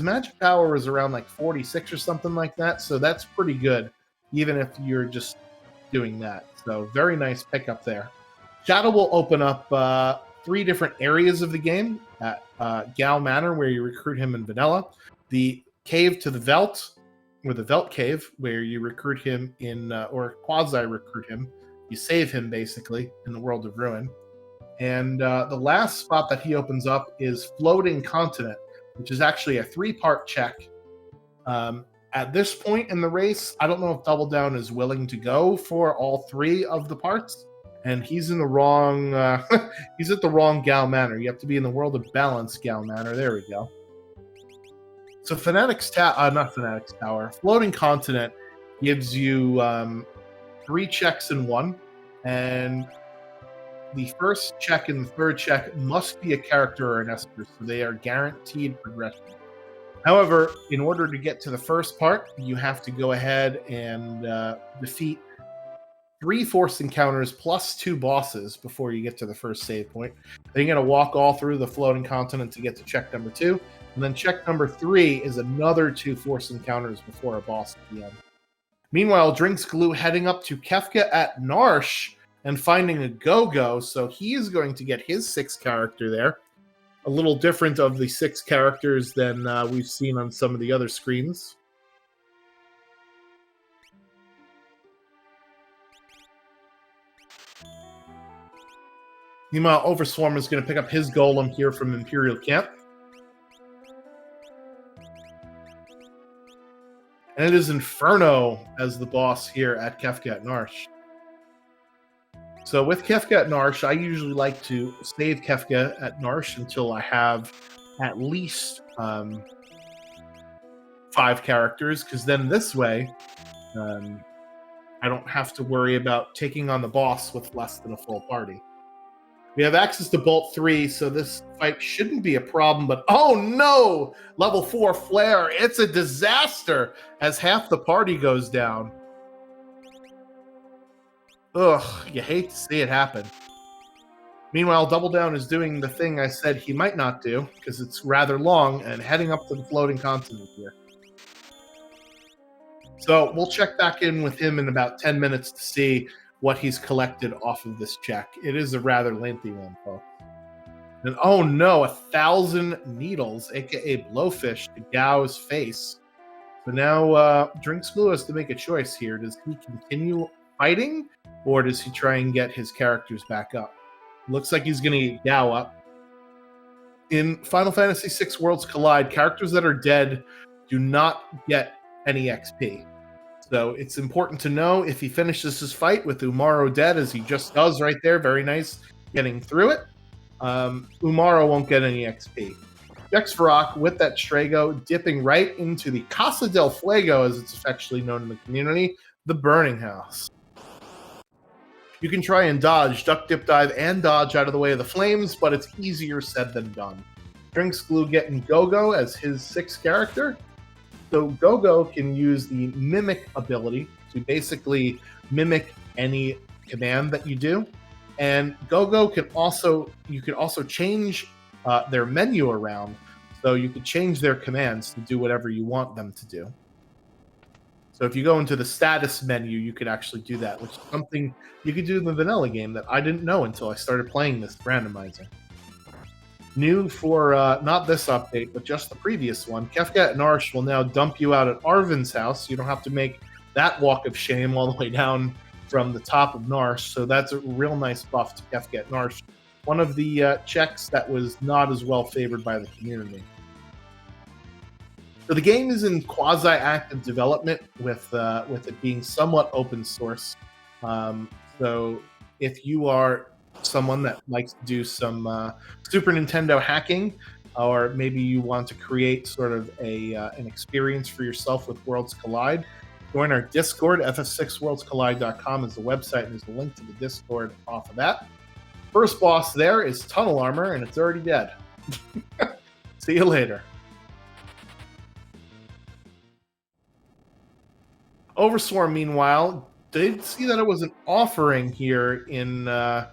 A: magic power is around like 46 or something like that, so that's pretty good, even if you're just doing that. So very nice pickup there. Shadow will open up 3 different areas of the game at Gal Manor, where you recruit him in vanilla, the Cave to the Velt, or the Velt Cave, where you recruit him in, or quasi-recruit him. You save him, basically, in the World of Ruin. And the last spot that he opens up is Floating Continent, which is actually a 3-part check. At this point in the race, I don't know if Double Down is willing to go for all 3 of the parts, and he's in the wrong. He's at the wrong Gal Manor. You have to be in the World of Balance Gal Manor. There we go. So not Fanatic's Tower. Floating Continent gives you 3 checks in one, and the first check and the third check must be a character or an Esper, so they are guaranteed progression. However, in order to get to the first part, you have to go ahead and defeat 3 force encounters plus 2 bosses before you get to the first save point. Then you're going to walk all through the Floating Continent to get to check number 2. And then check number 3 is another 2 force encounters before a boss at the end. Meanwhile, Drinks Glue heading up to Kefka at Narsh and finding a Go-Go, so he is going to get his 6th character there. A little different of the 6 characters than we've seen on some of the other screens. Meanwhile, Overswarm is going to pick up his golem here from Imperial Camp. And it is Inferno as the boss here at Kefka at Narsh. So with Kefka at Narsh, I usually like to save Kefka at Narsh until I have at least 5 characters, because then this way I don't have to worry about taking on the boss with less than a full party. We have access to Bolt 3, so this fight shouldn't be a problem, but oh no! Level 4 Flare, it's a disaster as half the party goes down. Ugh, you hate to see it happen. Meanwhile, Double Down is doing the thing I said he might not do, because it's rather long, and heading up to the Floating Continent here. So we'll check back in with him in about 10 minutes to see what he's collected off of this check. It is a rather lengthy one, folks. And oh no, 1,000 needles, aka Blowfish, to Gao's face. So now Drinks Glue has to make a choice here. Does he continue fighting, or does he try and get his characters back up? Looks like he's going to get Gao up. In Final Fantasy VI Worlds Collide, characters that are dead do not get any XP. So it's important to know if he finishes his fight with Umaro dead, as he just does right there, very nice, getting through it, Umaro won't get any XP. Dexvarok with that Strago dipping right into the Casa del Fuego, as it's affectionately known in the community, the Burning House. You can try and dodge, duck, dip, dive, and dodge out of the way of the flames, but it's easier said than done. Drinks Glue getting Go-Go as his 6th character. So Go-Go can use the Mimic ability to basically mimic any command that you do. And Go-Go can also, you can also change their menu around, so you could change their commands to do whatever you want them to do. So if you go into the status menu, you could actually do that, which is something you could do in the vanilla game that I didn't know until I started playing this randomizer. New for not this update, but just the previous one, Kefka at Narsh will now dump you out at Arvin's house. You don't have to make that walk of shame all the way down from the top of Narsh, so that's a real nice buff to Kefka at Narsh. One of the checks that was not as well favored by the community. So the game is in quasi-active development with it being somewhat open source. So if you are someone that likes to do some Super Nintendo hacking, or maybe you want to create sort of an experience for yourself with Worlds Collide, join our Discord. ff6worldscollide.com is the website, and there's a link to the Discord off of that. First boss there is Tunnel Armor, and it's already dead. See you later. Overswarm, meanwhile, did see that it was an offering here in the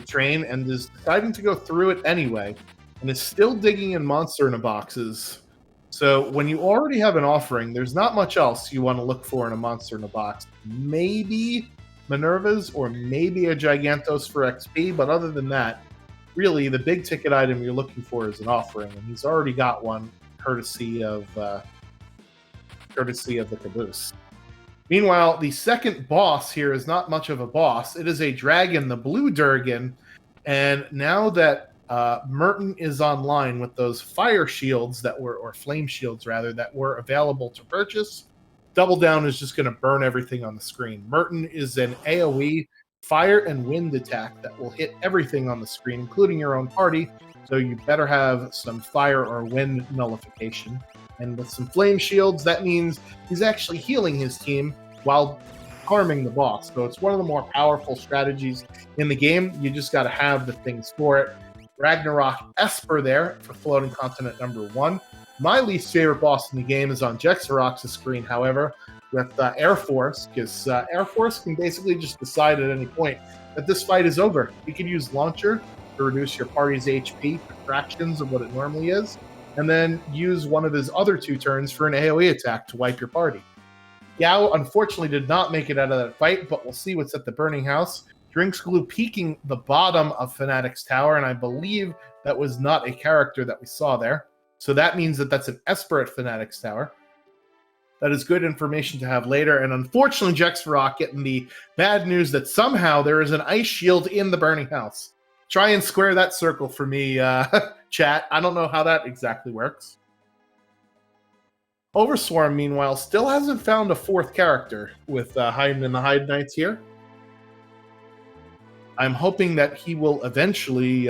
A: train, and is deciding to go through it anyway, and is still digging in monster in a boxes. So when you already have an offering, there's not much else you want to look for in a monster in a box. Maybe Minerva's, or maybe a Gigantos for XP, but other than that, really the big ticket item you're looking for is an offering, and he's already got one courtesy of the caboose. Meanwhile, the second boss here is not much of a boss. It is a dragon, the blue Durgan. And now that Merton is online with those fire shields that were, or flame shields rather, that were available to purchase, Double Down is just going to burn everything on the screen. Merton is an AoE fire and wind attack that will hit everything on the screen, including your own party. So you better have some fire or wind nullification. And with some flame shields, that means he's actually healing his team while harming the boss. So it's one of the more powerful strategies in the game. You just got to have the things for it. Ragnarok Esper there for floating continent number 1. My least favorite boss in the game is on Jexarox's screen, however, with Air Force, because Air Force can basically just decide at any point that this fight is over. You can use Launcher to reduce your party's HP to fractions of what it normally is, and then use one of his other 2 turns for an AoE attack to wipe your party. Gao unfortunately did not make it out of that fight, but we'll see what's at the Burning House. Drinks Glue peeking the bottom of Fanatic's Tower, and I believe that was not a character that we saw there. So that means that that's an Esper at Fanatic's Tower. That is good information to have later. And unfortunately, Jexarock getting the bad news that somehow there is an ice shield in the Burning House. Try and square that circle for me, chat. I don't know how that exactly works. Overswarm, meanwhile, still hasn't found a 4th character with hiding in the Hide Knights here. I'm hoping that he will eventually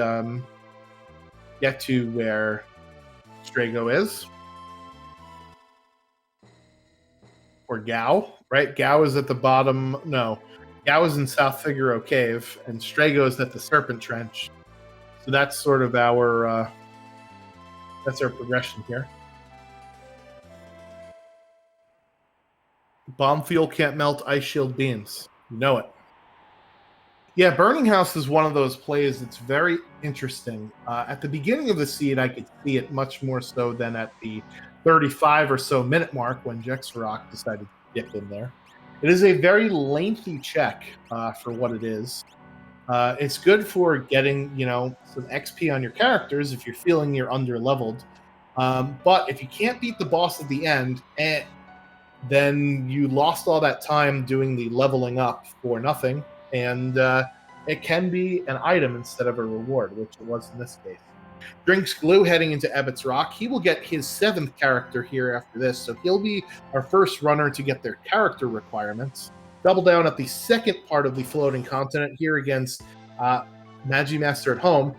A: get to where Strago is. Or Gao, right? Gao is at the bottom. No, Gao is in South Figaro Cave, and Strago is at the Serpent Trench. So that's sort of our progression here. Bomb fuel can't melt ice shield beams. You know it. Yeah, Burning House is one of those plays that's very interesting. At the beginning of the seed, I could see it much more so than at the 35 or so minute mark when Jexarock decided to dip in there. It is a very lengthy check for what it is. It's good for getting, some XP on your characters if you're feeling you're under-leveled. But if you can't beat the boss at the end, then you lost all that time doing the leveling up for nothing, and it can be an item instead of a reward, which it was in this case. Drinks Glue heading into Ebbett's Rock. He will get his 7th character here after this, so he'll be our first runner to get their character requirements. Double Down at the second part of the floating continent here against Magimaster at Home,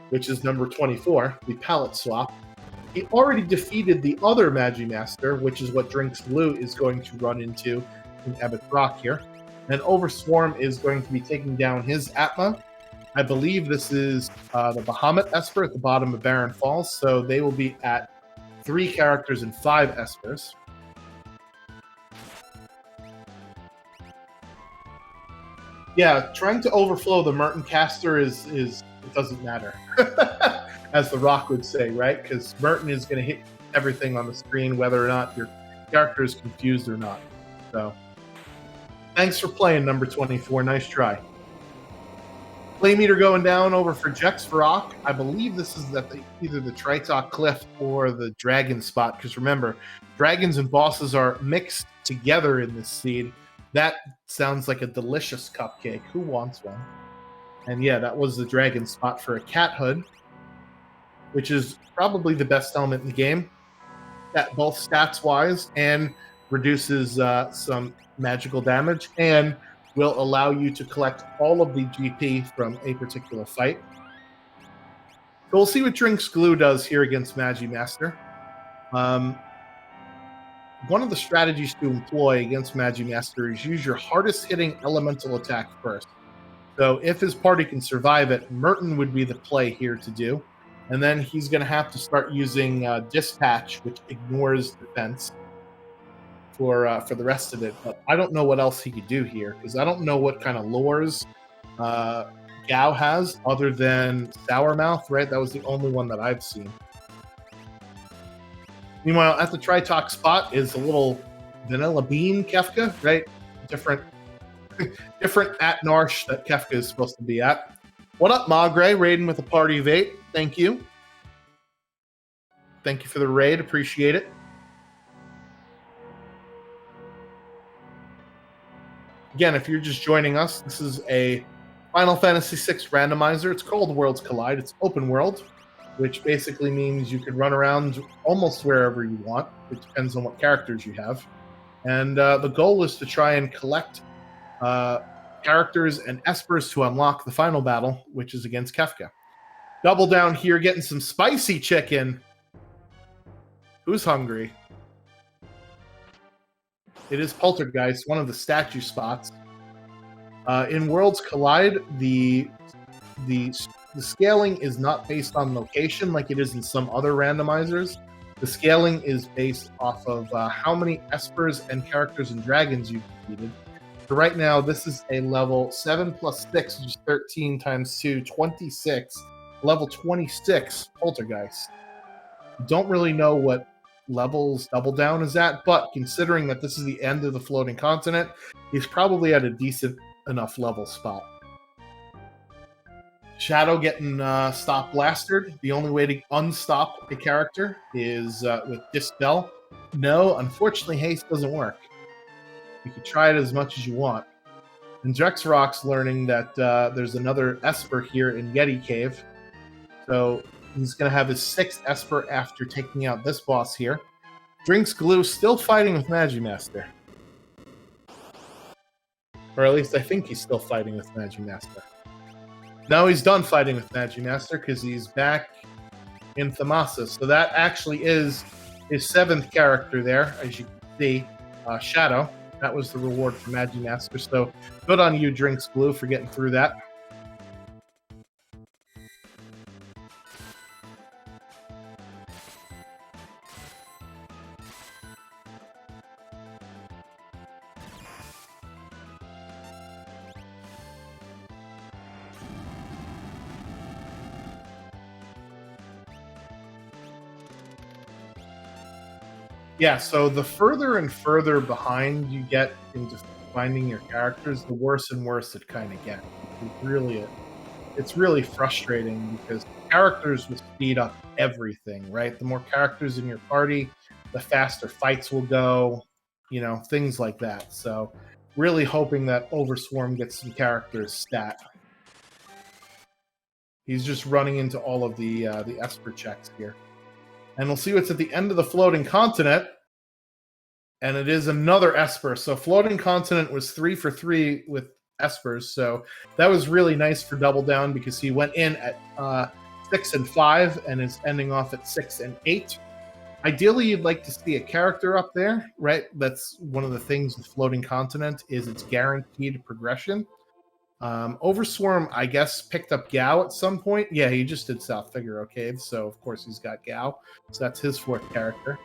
A: which is number 24, the palette swap. He already defeated the other Magimaster, which is what Drinks Glue is going to run into in Ebbett's Rock here. And Overswarm is going to be taking down his Atma. I believe this is the Bahamut Esper at the bottom of Barren Falls, so they will be at 3 characters and 5 Espers. Yeah, trying to overflow the Merton caster is it doesn't matter, as the Rock would say, right? Because Merton is going to hit everything on the screen, whether or not your character is confused or not. So, thanks for playing, number 24. Nice try. Play meter going down over for Jexarock. I believe this is at either the Tritok Cliff or the Dragon spot, because remember, dragons and bosses are mixed together in this seed. That sounds like a delicious cupcake. Who wants one? And yeah, that was the Dragon spot for a Cat Hood, which is probably the best element in the game, at both stats-wise, and reduces some magical damage, and will allow you to collect all of the GP from a particular fight. So we'll see what Drinks Glue does here against Magimaster. One of the strategies to employ against Magimaster is use your hardest hitting elemental attack first. So if his party can survive it, Merton would be the play here to do. And then he's going to have to start using Dispatch, which ignores defense, for the rest of it. But I don't know what else he could do here, because I don't know what kind of lures Gao has other than Sourmouth, right? That was the only one that I've seen. Meanwhile, at the Tritok spot is a little vanilla bean Kefka, right? Different at Narsh that Kefka is supposed to be at. What up, Magre? Raiding with a party of 8. Thank you. Thank you for the raid. Appreciate it. Again, if you're just joining us, this is a Final Fantasy VI randomizer. It's called Worlds Collide. It's open world, which basically means you can run around almost wherever you want. It depends on what characters you have. And the goal is to try and collect characters and espers to unlock the final battle, which is against Kefka. Double down here, getting some spicy chicken. Who's hungry? It is Poltergeist, one of the statue spots. In Worlds Collide, the scaling is not based on location like it is in some other randomizers. The scaling is based off of how many espers and characters and dragons you've defeated. So right now, this is a level 7 plus 6, which is 13 times 2, 26. Level 26 Poltergeist. Don't really know what levels Double Down is at, but considering that this is the end of the floating continent, he's probably at a decent enough level spot. Shadow getting stop blastered. The only way to unstop a character is with Dispel. No, unfortunately, haste doesn't work. You can try it as much as you want. And Drexrock's learning that there's another Esper here in Yeti Cave. So he's going to have his 6th Esper after taking out this boss here. Drinks Glue still fighting with Magimaster. Or at least I think he's still fighting with Magimaster. No, he's done fighting with Magimaster because he's back in Thamasis. So that actually is his 7th character there, as you can see, Shadow. That was the reward for Magimaster. So good on you, Drinks Glue, for getting through that. Yeah, so the further and further behind you get into finding your characters, the worse and worse it kind of gets. It's really frustrating because characters will speed up everything, right? The more characters in your party, the faster fights will go, you know, things like that. So really hoping that Overswarm gets some characters stat. He's just running into all of the Esper checks here. And we'll see what's at the end of the floating continent. And it is another Esper. So floating continent was 3 for 3 with Espers. So that was really nice for Double Down because he went in at 6 and 5 and is ending off at 6 and 8. Ideally, you'd like to see a character up there, right? That's one of the things with floating continent is it's guaranteed progression. Overswarm, I guess, picked up Gao at some point. Yeah, he just did South Figaro Cave, so of course he's got Gao. So that's his 4th character.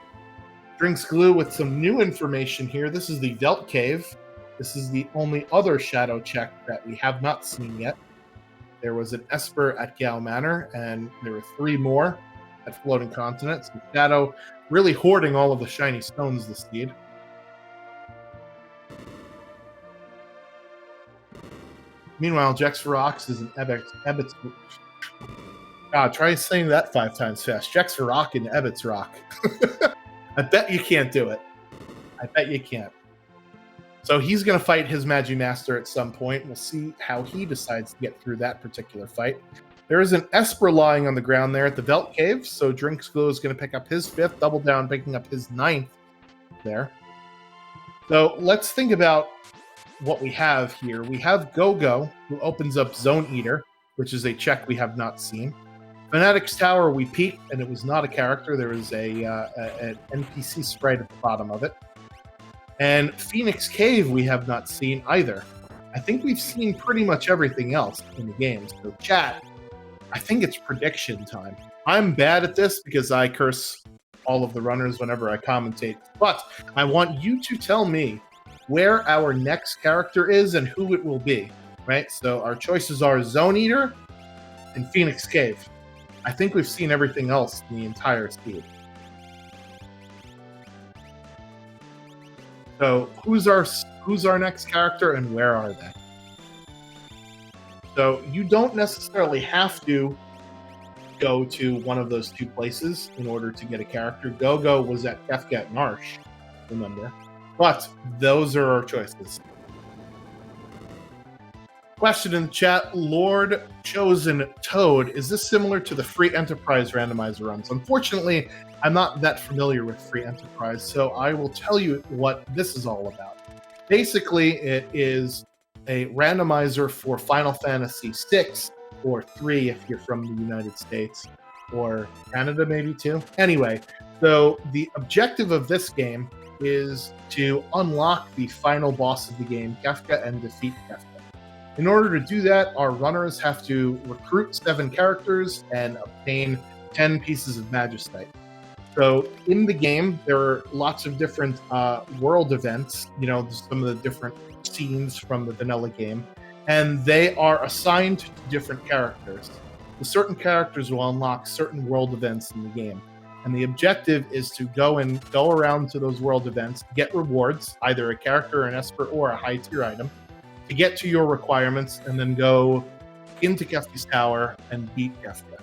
A: Drinks Glue with some new information here. This is the Velt Cave. This is the only other Shadow check that we have not seen yet. There was an Esper at Gao Manor, and there were 3 more at Floating Continent. So Shadow really hoarding all of the shiny stones this seed. Meanwhile, Jexferox is an Ebbets. God, try saying that 5 times fast. Jexferox and Ebbets Rock. I bet you can't do it. I bet you can't. So he's going to fight his Magimaster at some point. We'll see how he decides to get through that particular fight. There is an Esper lying on the ground there at the Velt Cave. So Drinks Glue is going to pick up his 5th. Double Down picking up his 9th there. So let's think about what we have here. We have Go-Go, who opens up Zone Eater, which is a check we have not seen. Fanatic's Tower, we peeked, and it was not a character. There was an NPC sprite at the bottom of it. And Phoenix Cave, we have not seen either. I think we've seen pretty much everything else in the game. So chat, I think it's prediction time. I'm bad at this because I curse all of the runners whenever I commentate. But I want you to tell me where our next character is and who it will be, right? So our choices are Zone Eater and Phoenix Cave. I think we've seen everything else in the entire seed. So who's our next character and where are they? So you don't necessarily have to go to one of those 2 places in order to get a character. Go-Go was at Kefka at Narsh, remember? But those are our choices. Question in the chat, Lord Chosen Toad, is this similar to the free enterprise randomizer runs? Unfortunately, I'm not that familiar with free enterprise, so I will tell you what this is all about. Basically, it is a randomizer for Final Fantasy VI or 3 if you're from the United States, or Canada maybe too. Anyway, so the objective of this game is to unlock the final boss of the game, Kefka, and defeat Kefka. In order to do that, our runners have to recruit 7 characters and obtain 10 pieces of Magistite. So in the game, there are lots of different world events, some of the different scenes from the vanilla game, and they are assigned to different characters. The certain characters will unlock certain world events in the game. And the objective is to go around to those world events, get rewards, either a character, an esper, or a high tier item, to get to your requirements, and then go into Kefka's tower and beat Kefka.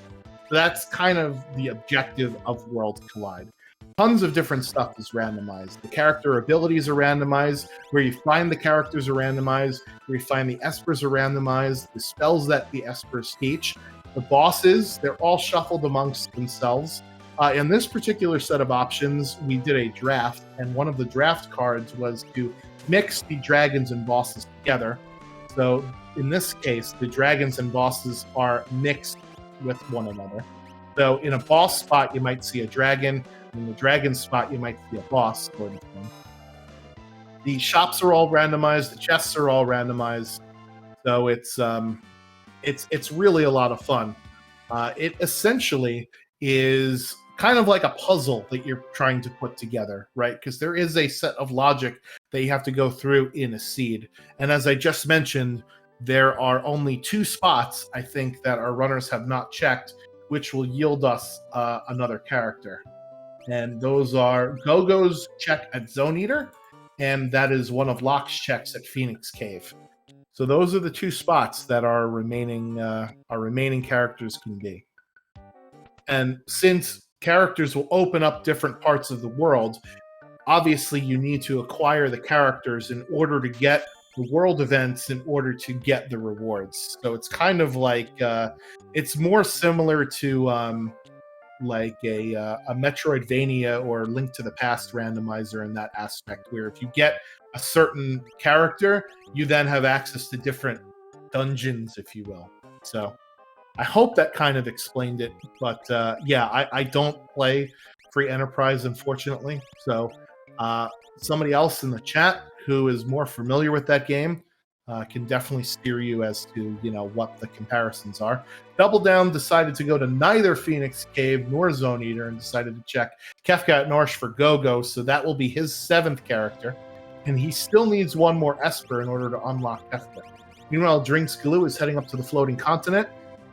A: So that's kind of the objective of Worlds Collide. Tons of different stuff is randomized. The character abilities are randomized. Where you find the characters are randomized. Where you find the espers are randomized. The spells that the espers teach. The bosses, they're all shuffled amongst themselves. In this particular set of options, we did a draft, and one of the draft cards was to mix the dragons and bosses together. So in this case, the dragons and bosses are mixed with one another. So in a boss spot, you might see a dragon. In the dragon spot, you might see a boss, sort of thing. The shops are all randomized. The chests are all randomized. So it's really a lot of fun. It essentially is kind of like a puzzle that you're trying to put together, right? Because there is a set of logic that you have to go through in a seed. And as I just mentioned, there are only 2 spots, I think, that our runners have not checked, which will yield us another character. And those are Gogo's check at Zone Eater, and that is one of Locke's checks at Phoenix Cave. So those are the 2 spots that our remaining characters can be. And since characters will open up different parts of the world, obviously you need to acquire the characters in order to get the world events, in order to get the rewards. So it's kind of like it's more similar to like a Metroidvania or Link to the Past randomizer in that aspect, where if you get a certain character, you then have access to different dungeons, if you will. So I hope that kind of explained it, but I don't play free enterprise, unfortunately. So somebody else in the chat who is more familiar with that game can definitely steer you as to what the comparisons are. Double Down decided to go to neither Phoenix Cave nor Zone Eater and decided to check Kefka at Norsh for Gogo, so that will be his 7th character, and he still needs 1 more Esper in order to unlock Kefka. Meanwhile, Drinks Glue is heading up to the Floating Continent,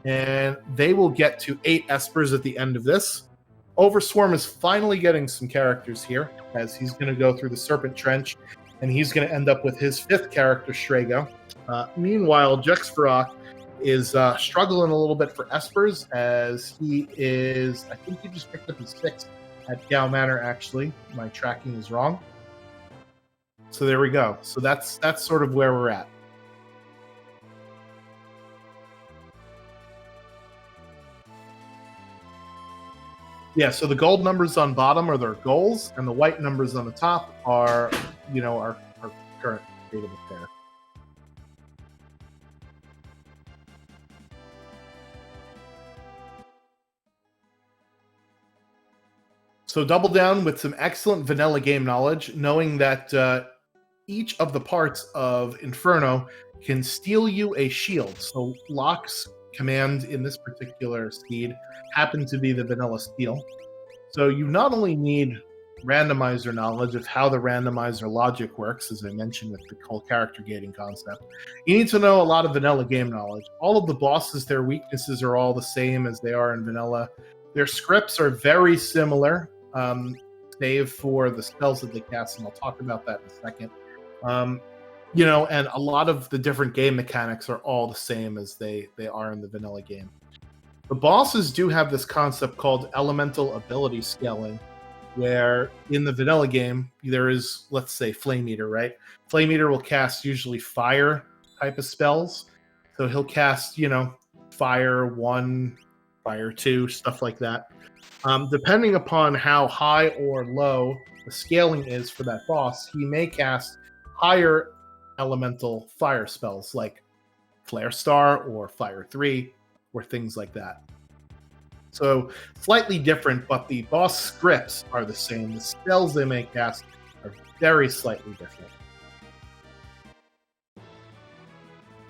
A: and they will get to 8 Espers at the end of this. Overswarm is finally getting some characters here, as he's going to go through the Serpent Trench, and he's going to end up with his 5th character, Strago. Meanwhile, Jexfarok is struggling a little bit for Espers, as he is, I think he just picked up his 6th at Gao Manor, actually. My tracking is wrong. So there we go. So that's sort of where we're at. Yeah, so the gold numbers on bottom are their goals, and the white numbers on the top are, our current state of affairs. So Double Down with some excellent vanilla game knowledge, knowing that each of the parts of Inferno can steal you a shield. So Locke's command in this particular seed happened to be the vanilla steal. So you not only need randomizer knowledge of how the randomizer logic works, as I mentioned with the whole character gating concept, you need to know a lot of vanilla game knowledge. All of the bosses, their weaknesses are all the same as they are in vanilla. Their scripts are very similar, save for the spells that they cast, and I'll talk about that in a second. And a lot of the different game mechanics are all the same as they are in the vanilla game. The bosses do have this concept called elemental ability scaling, where in the vanilla game, there is, let's say, Flame Eater, right? Flame Eater will cast usually fire type of spells, So he'll cast, Fire 1, Fire 2, stuff like that. Depending upon how high or low the scaling is for that boss, he may cast higher elemental fire spells like Flare Star or Fire 3 or things like that. So slightly different, but the boss scripts are the same. The spells they may cast are very slightly different.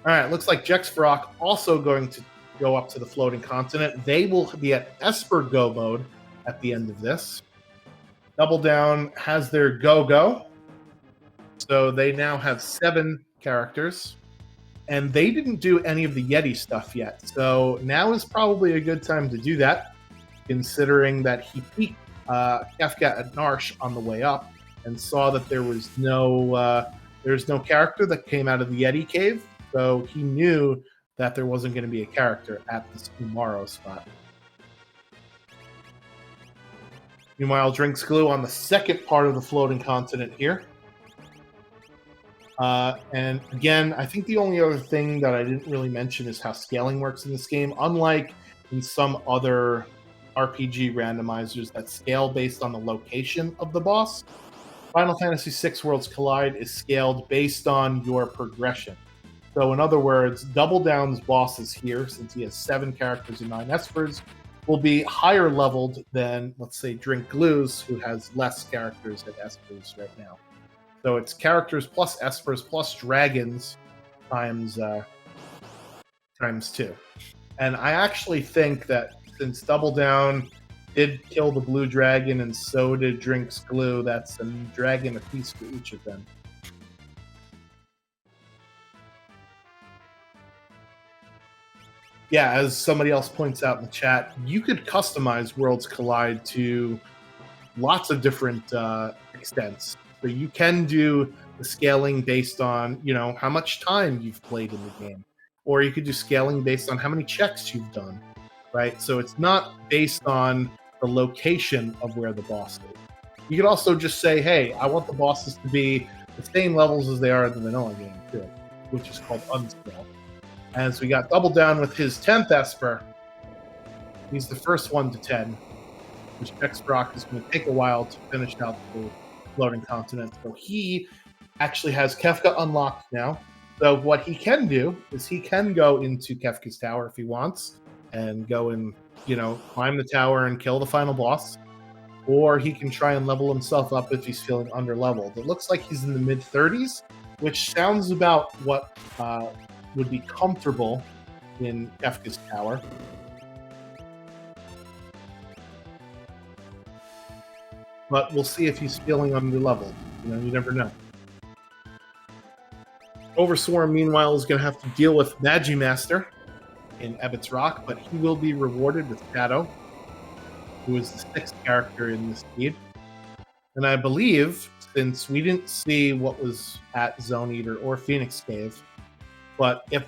A: All right, looks like Jexfarok also going to go up to the floating continent. They will be at Esper Go mode at the end of this. Double Down has their Go-Go. So they now have 7 characters. And they didn't do any of the Yeti stuff yet. So now is probably a good time to do that, considering that he peeked Kefka at Narsh on the way up and saw that there was no character that came out of the Yeti cave. So he knew that there wasn't going to be a character at this Umaro spot. Meanwhile, Drinks Glue on the second part of the floating continent here. And again, I think the only other thing that I didn't really mention is how scaling works in this game. Unlike in some other RPG randomizers that scale based on the location of the boss, Final Fantasy VI Worlds Collide is scaled based on your progression. So in other words, Double Down's bosses here, since he has 7 characters and 9 Espers, will be higher leveled than, let's say, Drink Glue's, who has less characters than Espers right now. So it's characters plus Espers plus dragons times 2. And I actually think that since Double Down did kill the blue dragon and so did Drinks Glue, that's a dragon apiece for each of them. Yeah, as somebody else points out in the chat, you could customize Worlds Collide to lots of different extents. So you can do the scaling based on, how much time you've played in the game. Or you could do scaling based on how many checks you've done, right? So it's not based on the location of where the boss is. You could also just say, hey, I want the bosses to be the same levels as they are in the vanilla game, too, which is called unscale. As we got Double Down with his 10th Esper, he's the first one to 10, which Jexfarok is going to take a while to finish out the floating continent. So he actually has Kefka unlocked now. So what he can do is he can go into Kefka's tower if he wants and go and, climb the tower and kill the final boss. Or he can try and level himself up if he's feeling underleveled. It looks like he's in the mid-30s, which sounds about what would be comfortable in Kefka's tower. But we'll see if he's feeling underleveled. You never know. Overswarm, meanwhile, is going to have to deal with Magimaster in Ebbets Rock, but he will be rewarded with Shadow, who is the 6th character in this feed. And I believe, since we didn't see what was at Zone Eater or Phoenix Cave, but if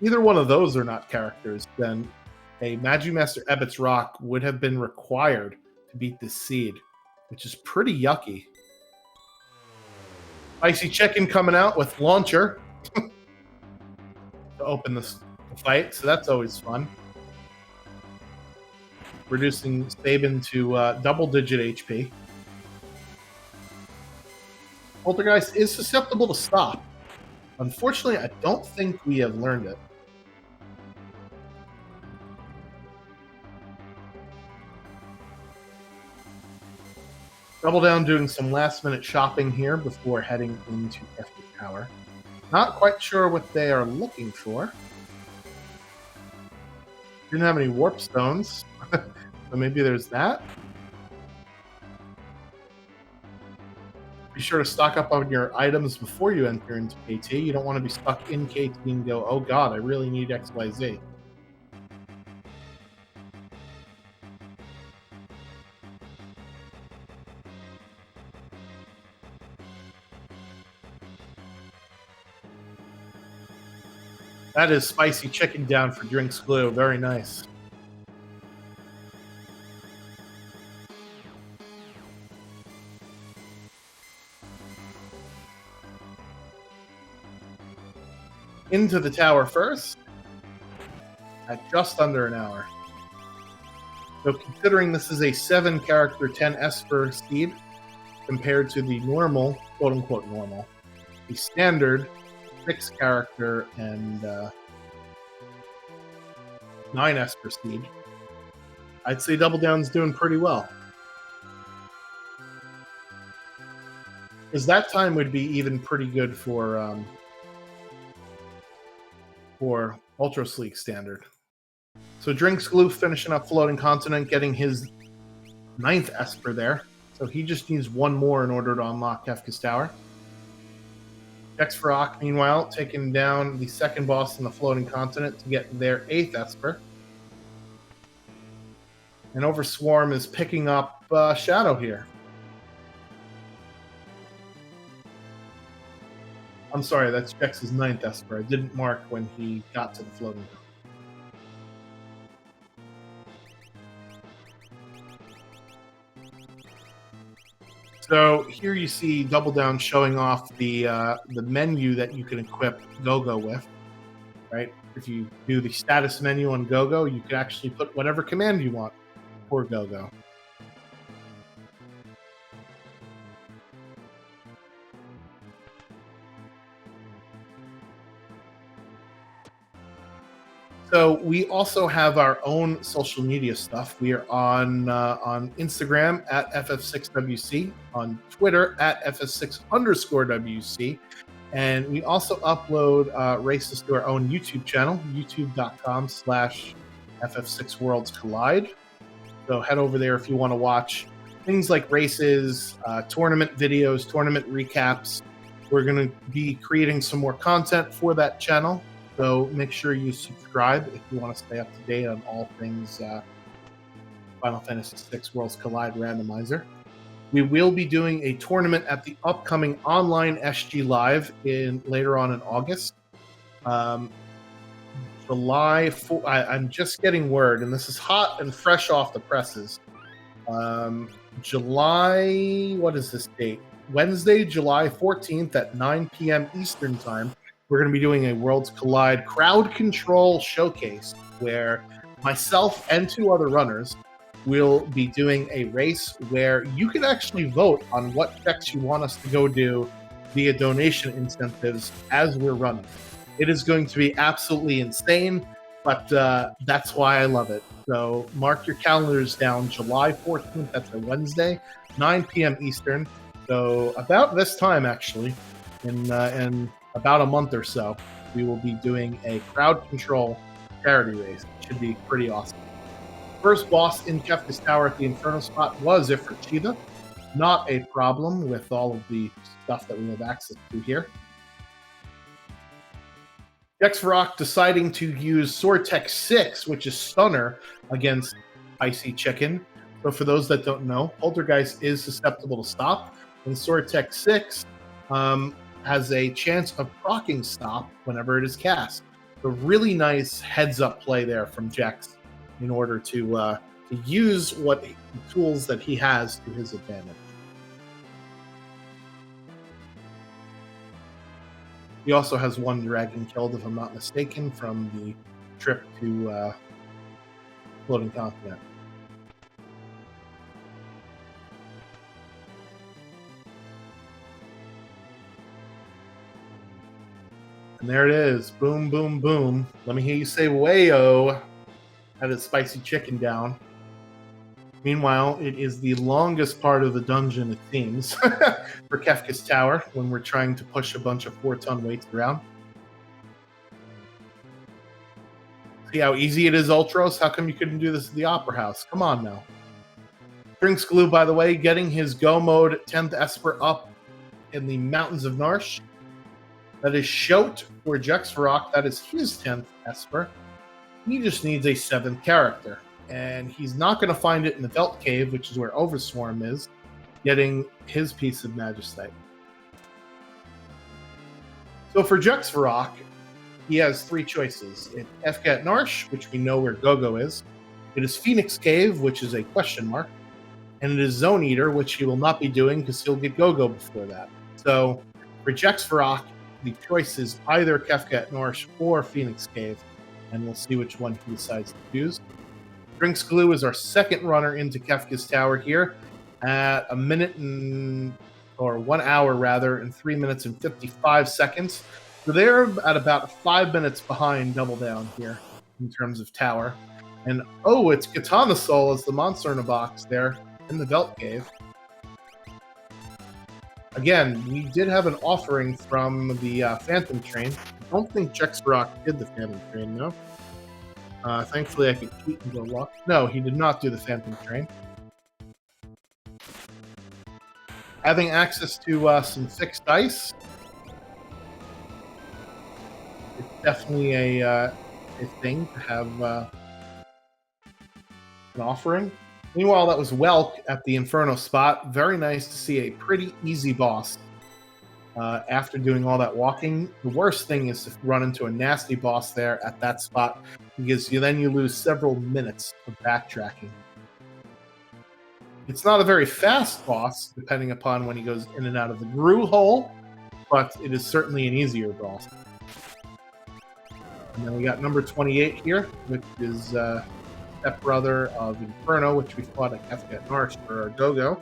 A: either one of those are not characters, then a Magimaster Ebbets Rock would have been required to beat this seed, which is pretty yucky. Icy Chicken coming out with Launcher to open the fight, so that's always fun. Reducing Sabin to double-digit HP. Poltergeist is susceptible to stop. Unfortunately, I don't think we have learned it. Double Down doing some last-minute shopping here before heading into Kefka Tower. Not quite sure what they are looking for. Didn't have any warp stones, so maybe there's that. Be sure to stock up on your items before you enter into KT. You don't want to be stuck in KT and go, oh god, I really need XYZ. That is spicy chicken down for Drinks Glue. Very nice. Into the tower first. at just under an hour. So considering this is a 7-character 10 Esper seed compared to the normal, quote-unquote normal, the standard 6-character and 9 Esper seed, I'd say Double Down's doing pretty well. Because that time would be even pretty good for Ultra Sleek standard. So Drinks Glue finishing up Floating Continent, getting his 9th Esper there. So he just needs one more in order to unlock Kefka's Tower. Jexfarok, meanwhile, taking down the second boss in the Floating Continent to get their 8th Esper. And Overswarm is picking up Shadow here. I'm sorry, that's Jex's 9th Esper. I didn't mark when he got to the Floating Continent. So here you see Double Down showing off the menu that you can equip Go-Go with, right? If you do the status menu on Go-Go, you can actually put whatever command you want for Go-Go. So we also have our own social media stuff. We are on Instagram at FF6WC, on Twitter at FF6_WC, and we also upload races to our own YouTube channel, youtube.com/FF6WorldsCollide. So head over there if you want to watch things like races, tournament videos, tournament recaps. We're going to be creating some more content for that channel. So make sure you subscribe if you want to stay up to date on all things Final Fantasy VI Worlds Collide Randomizer. We will be doing a tournament at the upcoming online SG Live later on in August. July 4th, I'm just getting word, and this is hot and fresh off the presses. July, what is this date? Wednesday, July 14th at 9 p.m. Eastern Time. We're going to be doing a Worlds Collide crowd control showcase where myself and 2 other runners will be doing a race where you can actually vote on what checks you want us to go do via donation incentives as we're running. It is going to be absolutely insane, but that's why I love it. So mark your calendars down, July 14th, that's a Wednesday, 9 p.m. Eastern. So about this time, actually, in about a month or so, we will be doing a crowd control charity race. It should be pretty awesome. First boss in Kefka's Tower at the Inferno spot was Ifrit Shiva. Not a problem with all of the stuff that we have access to here. Jexfarok deciding to use Sword Tech 6, which is Stunner, against Icy Chicken. So for those that don't know, Poltergeist is susceptible to stop, and Sword Tech 6 has a chance of proccing stop whenever it is cast. So really nice heads-up play there from Jex in order to use the tools that he has to his advantage. He also has 1 dragon killed, if I'm not mistaken, from the trip to Floating Continent. And there it is. Boom, boom, boom. Let me hear you say wayo. That is spicy chicken down. Meanwhile, it is the longest part of the dungeon, it seems, for Kefka's Tower when we're trying to push a bunch of 4-ton weights around. See how easy it is, Ultros? How come you couldn't do this at the Opera House? Come on now. Drinks Glue, by the way, getting his Go Mode 10th Esper up in the Mountains of Narsh. That is Shout for Jexfarok. That is his 10th Esper. He just needs a 7th character. And he's not going to find it in the Velt Cave, which is where Overswarm is, getting his piece of Magistite. So for Jexfarok, he has 3 choices. It's Kefka at Narsh, which we know where Go-Go is. It is Phoenix Cave, which is a question mark. And it is Zone Eater, which he will not be doing because he'll get Go-Go before that. So for Jexfarok, the choice is either Kefka at Narsh or Phoenix Cave. and we'll see which one he decides to choose. Drinks Glue is our second runner into Kefka's Tower here at 1 hour rather, and 3 minutes and 55 seconds. So they're at about 5 minutes behind Double Down here in terms of tower. And oh, it's Katana Soul as the monster in a box there in the Belt Cave. Again, we did have an offering from the Phantom Train. I don't think Jexrock did the Phantom Train, no. Thankfully, I could cheat and go luck. No, he did not do the Phantom Train. Having access to some fixed dice, it's definitely a thing to have an offering. Meanwhile, that was Welk at the Inferno spot. Very nice to see a pretty easy boss after doing all that walking. The worst thing is to run into a nasty boss there at that spot, because you lose several minutes of backtracking. It's not a very fast boss, depending upon when he goes in and out of the Gru hole, but it is certainly an easier boss. And then we got number 28 here, which is stepbrother of Inferno, which we fought at Kefka at Narsh for our Go-Go.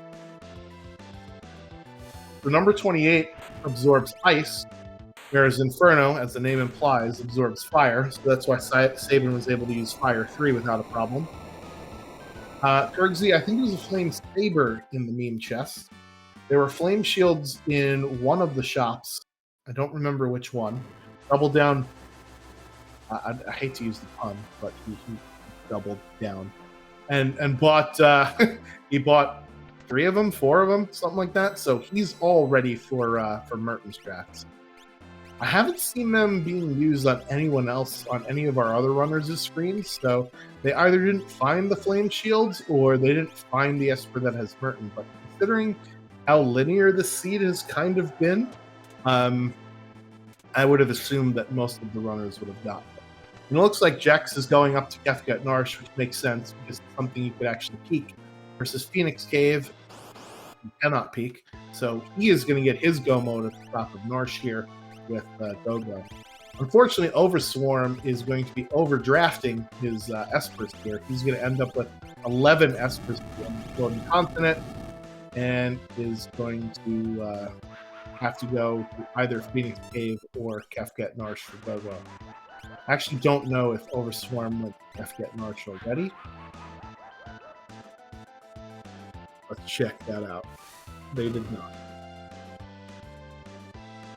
A: So number 28 absorbs ice, whereas Inferno, as the name implies, absorbs fire. So that's why Sabin was able to use Fire 3 without a problem. Kurgzy, I think it was a Flame Saber in the meme chest. There were Flame Shields in one of the shops. I don't remember which one. Double Down. I hate to use the pun, but he doubled down and bought. He bought 3 of them, 4 of them, something like that. So he's all ready for Merton strats. I haven't seen them being used on anyone else, on any of our other runners' screens, so they either didn't find the Flame Shields or they didn't find the Esper that has Merton. But considering how linear the seed has kind of been, I would have assumed that most of the runners would have gotten it. And it looks like Jex is going up to Kefka at Narsh, which makes sense because it's something you could actually peek, versus Phoenix Cave, you cannot peek. So he is going to get his go mode at the top of Narsh here with Go-Go. Unfortunately, Overswarm is going to be overdrafting his Espers here. He's going to end up with 11 Espers on the Floating Continent and is going to have to go to either Phoenix Cave or Kefka at Narsh for Go-Go. I actually don't know if Overswarm went to Kefka at Narsh already. Let's check that out. They did not.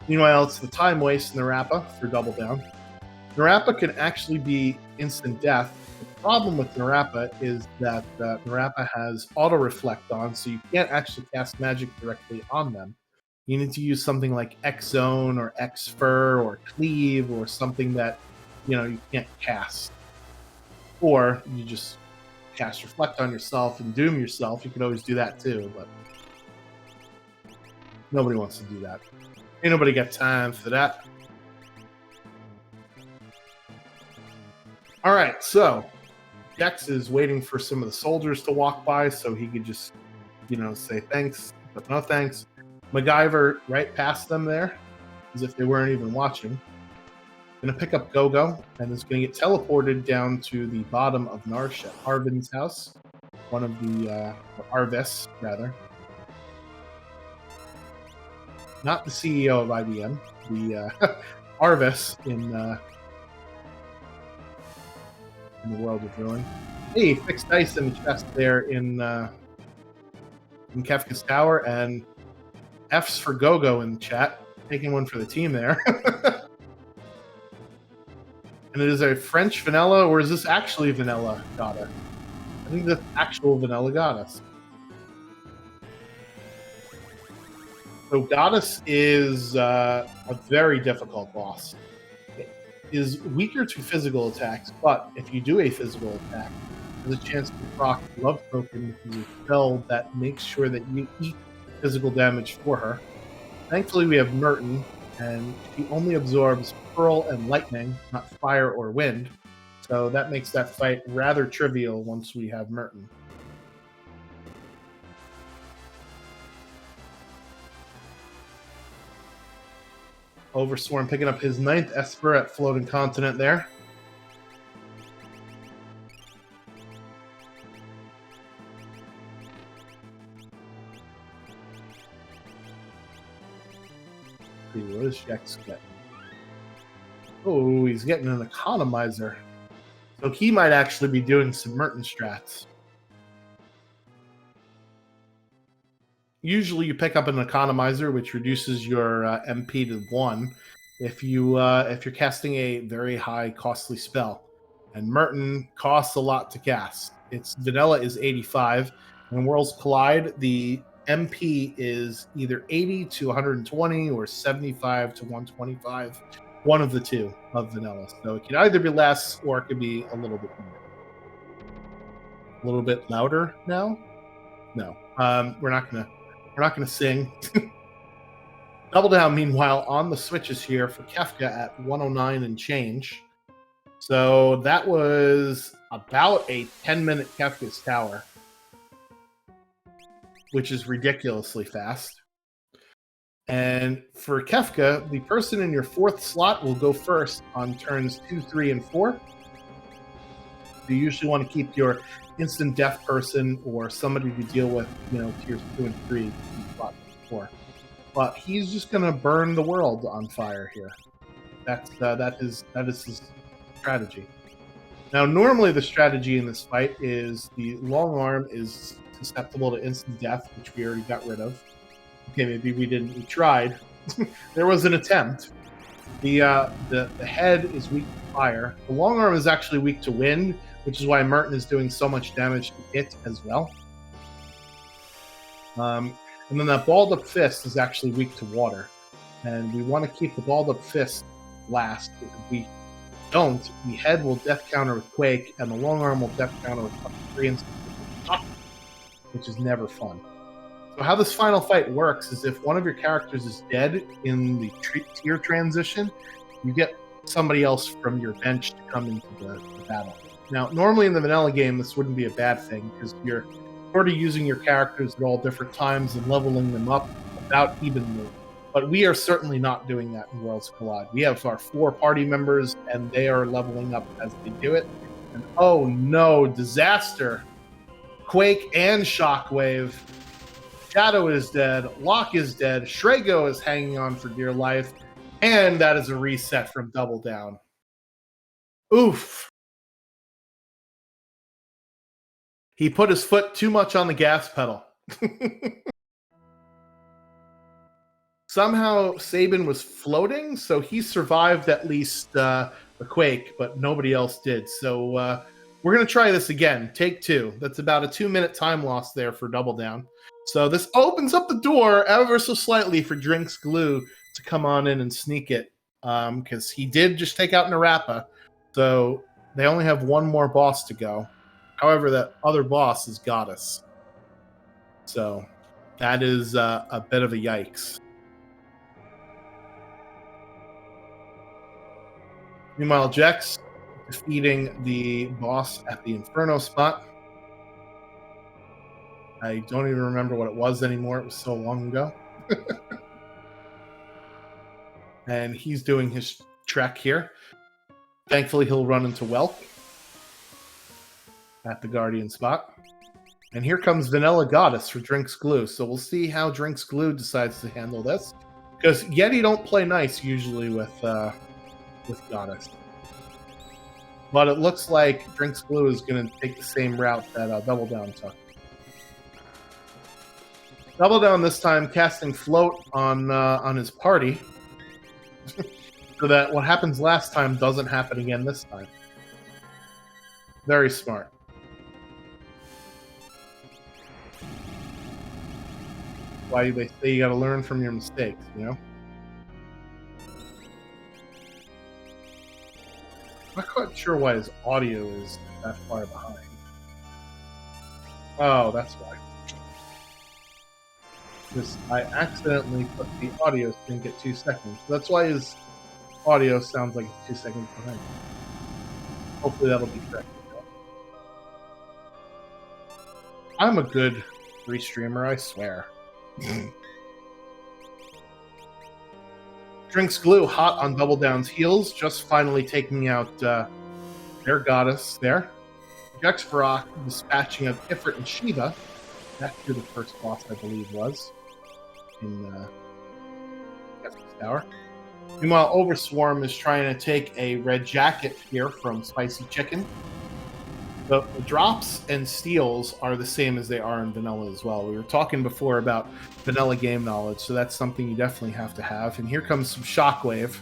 A: Meanwhile, it's the time waste Narapa for Double Down. Narapa can actually be instant death. The problem with Narapa is that Narapa has auto reflect on, so you can't actually cast magic directly on them. You need to use something like X-Zone or X-Fur or Cleave or something that you can't cast. Or you just cast Reflect on yourself and doom yourself. You can always do that too, but nobody wants to do that. Ain't nobody got time for that. All right, so Dex is waiting for some of the soldiers to walk by so he could just, say thanks, but no thanks. MacGyver right past them there, as if they weren't even watching. Going to pick up Go-Go, and is going to get teleported down to the bottom of Narsh at Arvin's house. One of the, Arvis, rather. Not the CEO of IBM, the Arvis in the world of drilling. Hey, fixed dice in the chest there in Kefka's Tower, and F's for Go-Go in the chat. Taking one for the team there. And it is a French vanilla, or is this actually vanilla goddess? I think that's actual vanilla goddess. So Goddess is a very difficult boss. It is weaker to physical attacks, but if you do a physical attack, there's a chance to proc Love Token, which is a spell that makes sure that you eat physical damage for her. Thankfully, we have Merton, and she only absorbs Pearl and Lightning, not Fire or Wind. So that makes that fight rather trivial once we have Merton. Overswarm picking up his 9th Esper at Floating Continent there. see, what does Jex get? Oh, he's getting an economizer. So he might actually be doing some Merton strats. Usually you pick up an economizer, which reduces your MP to 1 if you're casting a very high costly spell. And Merton costs a lot to cast. Its vanilla is 85, and Worlds Collide, the MP is either 80 to 120 or 75 to 125. One of the two of vanilla. So it can either be less or it could be a little bit more. A little bit louder now? No. We're not gonna sing. Double Down, meanwhile, on the switches here for Kefka at 109 and change. So that was about a 10-minute Kefka's Tower, which is ridiculously fast. And for Kefka, the person in your 4th slot will go first on turns 2, 3, and 4. You usually want to keep your instant death person or somebody to deal with, tiers 2 and 3 in slot 4. But he's just going to burn the world on fire here. That is his strategy. Now, normally the strategy in this fight is the long arm is susceptible to instant death, which we already got rid of. Okay, maybe we didn't. We tried. There was an attempt. The head is weak to fire. The long arm is actually weak to wind, which is why Merton is doing so much damage to it as well. And then that balled up fist is actually weak to water. And we want to keep the balled up fist last. If we don't, the head will death counter with Quake, and the long arm will death counter with up to 3 instances, which is never fun. So how this final fight works is if one of your characters is dead in the tier transition, you get somebody else from your bench to come into the battle. Now, normally in the vanilla game, this wouldn't be a bad thing because you're already using your characters at all different times and leveling them up about evenly. But we are certainly not doing that in Worlds Collide. We have our 4 party members, and they are leveling up as they do it. And oh no, disaster! Quake and Shockwave. Shadow is dead, Locke is dead, Shrego is hanging on for dear life, and that is a reset from Double Down. Oof. He put his foot too much on the gas pedal. Somehow Sabin was floating, so he survived at least the quake, but nobody else did. So we're going to try this again. Take 2. That's about a 2-minute time loss there for Double Down. So this opens up the door ever so slightly for Drinks Glue to come on in and sneak it, because he did just take out Narapa. So they only have one more boss to go. However, that other boss is Goddess. So that is a bit of a yikes. Meanwhile, Jex defeating the boss at the Inferno spot. I don't even remember what it was anymore. It was so long ago. And he's doing his trek here. Thankfully, he'll run into Welk at the Guardian spot. And here comes Vanilla Goddess for Drinks Glue. So we'll see how Drinks Glue decides to handle this. Because Yeti don't play nice usually with Goddess. But it looks like Drinks Glue is going to take the same route that Double Down took. Double Down this time casting Float on his party. So that what happens last time doesn't happen again this time. Very smart. Why they say you got to learn from your mistakes, I'm not quite sure why his audio is that far behind. Oh, that's why. I accidentally put the audio sync at 2 seconds. That's why his audio sounds like it's 2 seconds behind. Hopefully that'll be correct. I'm a good restreamer, I swear. Drinks Glue hot on Double Down's heels, just finally taking out their Goddess there. Jex Varrock dispatching of Ifrit and Shiva. That's who the first boss, I believe, was. In Estus Tower. Meanwhile, Overswarm is trying to take a red jacket here from Spicy Chicken. The drops and steals are the same as they are in vanilla as well. We were talking before about vanilla game knowledge, so that's something you definitely have to have. And here comes some Shockwave.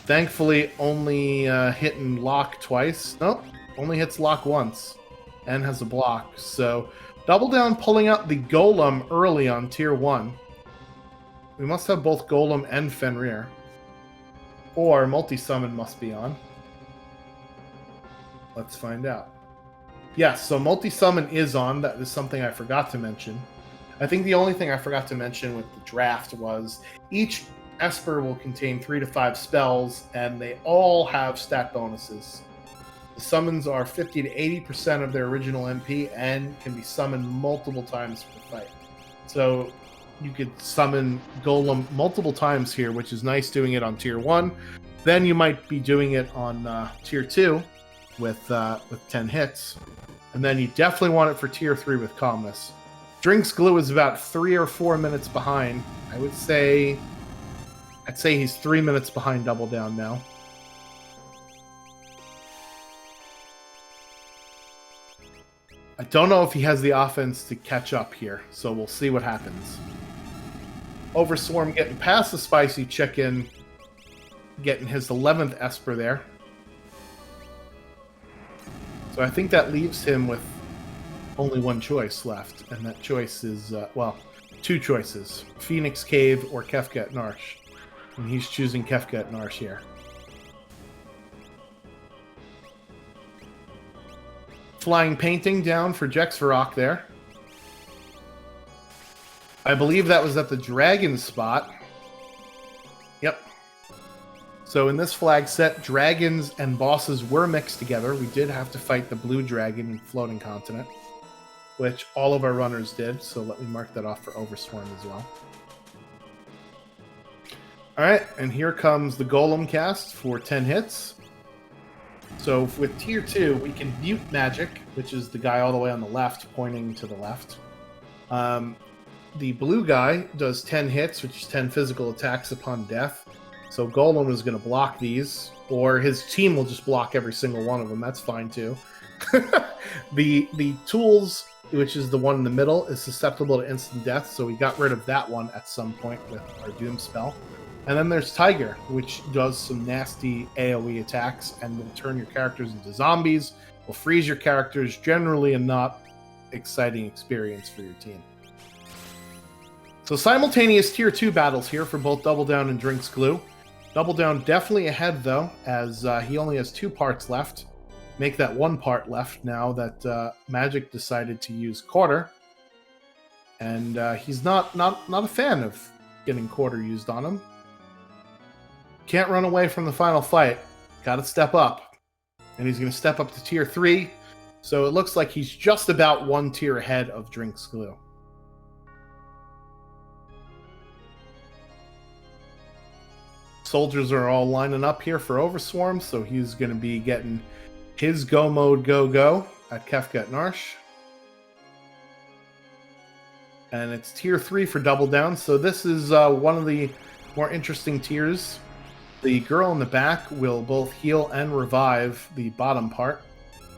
A: Thankfully, only hitting lock twice. Nope, only hits lock once and has a block. So Double Down pulling out the Golem early on tier 1. We must have both Golem and Fenrir. Or Multi-Summon must be on. Let's find out. Yes, so Multi-Summon is on. That is something I forgot to mention. I think the only thing I forgot to mention with the draft was each Esper will contain 3 to 5 spells, and they all have stat bonuses. The summons are 50 to 80% of their original MP and can be summoned multiple times per fight. So you could summon Golem multiple times here, which is nice doing it on tier 1. Then you might be doing it on tier 2 with 10 hits. And then you definitely want it for tier 3 with Calmness. Drinks Glue is about 3 or 4 minutes behind. I'd say he's 3 minutes behind Double Down now. I don't know if he has the offense to catch up here, so we'll see what happens. Overswarm getting past the Spicy Chicken, getting his 11th Esper there. So I think that leaves him with only one choice left, and that choice is, well, 2 choices. Phoenix Cave or Kefka at Narsh. And he's choosing Kefka at Narsh here. Flying Painting down for Jexvarok there. I believe that was at the dragon spot. Yep. So in this flag set, dragons and bosses were mixed together. We did have to fight the blue dragon in Floating Continent, which all of our runners did. So let me mark that off for Overswarm as well. All right, and here comes the Golem cast for 10 hits. So with tier 2, we can mute magic, which is the guy all the way on the left, pointing to the left. The blue guy does 10 hits, which is 10 physical attacks upon death. So Golem is going to block these, or his team will just block every single one of them. That's fine too. The tools, which is the one in the middle, is susceptible to instant death, so we got rid of that one at some point with our Doom spell. And then there's Tiger, which does some nasty AoE attacks and will turn your characters into zombies, will freeze your characters, generally a not exciting experience for your team. So simultaneous tier 2 battles here for both Double Down and Drinks Glue. Double Down definitely ahead though, as he only has 2 parts left. Make that 1 part left now that Magic decided to use Quarter. And he's not a fan of getting Quarter used on him. Can't run away from the final fight. Gotta step up. And he's going to step up to tier 3. So it looks like he's just about 1 tier ahead of Drinks Glue. Soldiers are all lining up here for Overswarm, so he's going to be getting his go mode go at Kefka at Narsh. And it's tier 3 for Double Down, so this is one of the more interesting tiers. The girl in the back will both heal and revive the bottom part,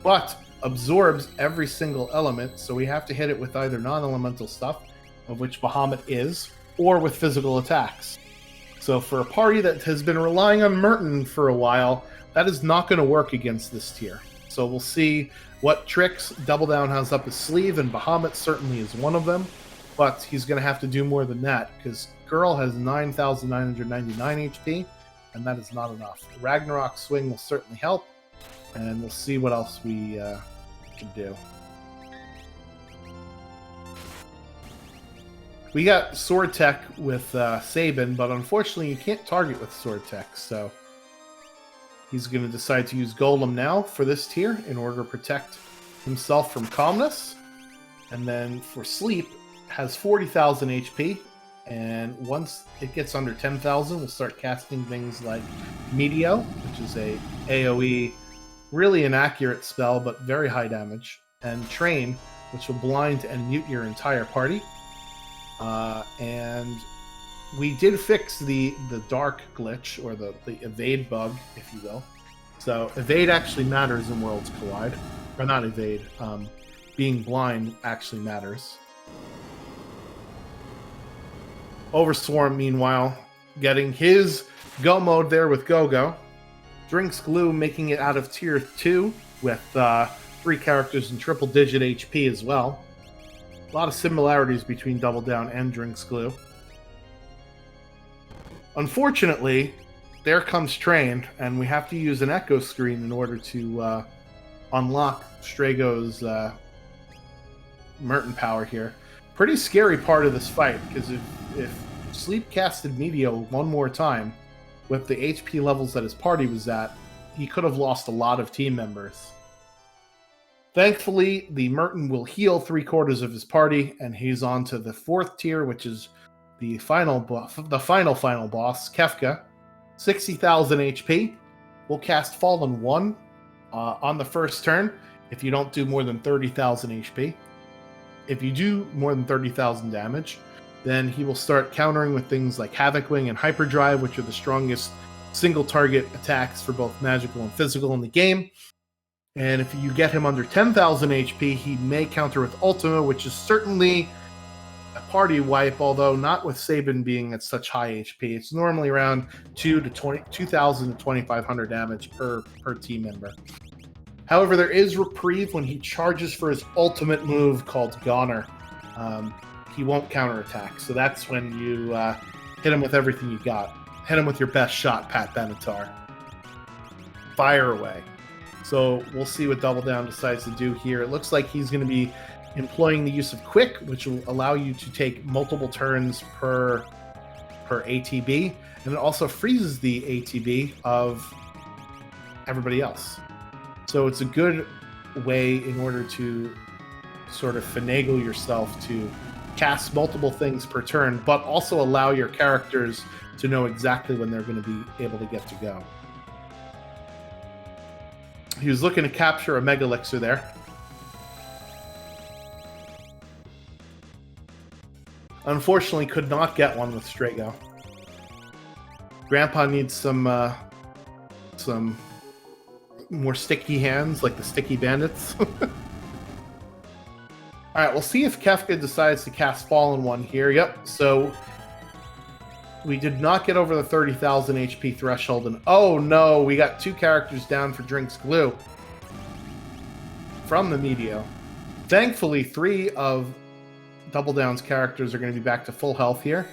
A: but absorbs every single element, so we have to hit it with either non-elemental stuff, of which Bahamut is, or with physical attacks. So for a party that has been relying on Merton for a while, that is not going to work against this tier. So we'll see what tricks Double Down has up his sleeve, and Bahamut certainly is one of them. But he's going to have to do more than that, because Girl has 9,999 HP, and that is not enough. The Ragnarok Swing will certainly help, and we'll see what else we can do. We got Sword Tech with Sabin, but unfortunately you can't target with Sword Tech, so he's going to decide to use Golem now for this tier in order to protect himself from Calmness. And then for Sleep, has 40,000 HP, and once it gets under 10,000, we'll start casting things like Meteor, which is a AoE, really inaccurate spell, but very high damage, and Train, which will blind and mute your entire party. And we did fix the dark glitch, or the evade bug, if you will. So evade actually matters in Worlds Collide. Or not evade. Being blind actually matters. Overswarm, meanwhile, getting his go mode there with Go-Go. Drinks Glue making it out of tier 2 with 3 characters in triple-digit HP as well. A lot of similarities between Double Down and Drinks Glue. Unfortunately, there comes Train, and we have to use an echo screen in order to unlock Strago's Merton power here. Pretty scary part of this fight, because if Sleep casted Medio one more time, with the HP levels that his party was at, he could have lost a lot of team members. Thankfully, the Merton will heal 3/4 of his party, and he's on to the 4th tier, which is the final boss, Kefka. 60,000 HP. We'll cast Fallen 1 on the first turn if you don't do more than 30,000 HP. If you do more than 30,000 damage, then he will start countering with things like Havoc Wing and Hyperdrive, which are the strongest single-target attacks for both magical and physical in the game. And if you get him under 10,000 HP, he may counter with Ultima, which is certainly a party wipe, although not with Sabin being at such high HP. It's normally around 2,000 to 2,500 damage per team member. However, there is reprieve when he charges for his ultimate move called Goner. He won't counterattack, so that's when you hit him with everything you got. Hit him with your best shot, Pat Benatar. Fire away. So we'll see what Double Down decides to do here. It looks like he's going to be employing the use of Quick, which will allow you to take multiple turns per ATB, and it also freezes the ATB of everybody else. So it's a good way in order to sort of finagle yourself to cast multiple things per turn, but also allow your characters to know exactly when they're going to be able to get to go. He was looking to capture a Mega Elixir there. Unfortunately, could not get one with Strago. Grandpa needs some more sticky hands, like the Sticky Bandits. All right, we'll see if Kefka decides to cast Fallen 1 here. Yep, so we did not get over the 30,000 HP threshold, and oh no, we got 2 characters down for Drinks Glue from the Medio. Thankfully, 3 of Double Down's characters are going to be back to full health here,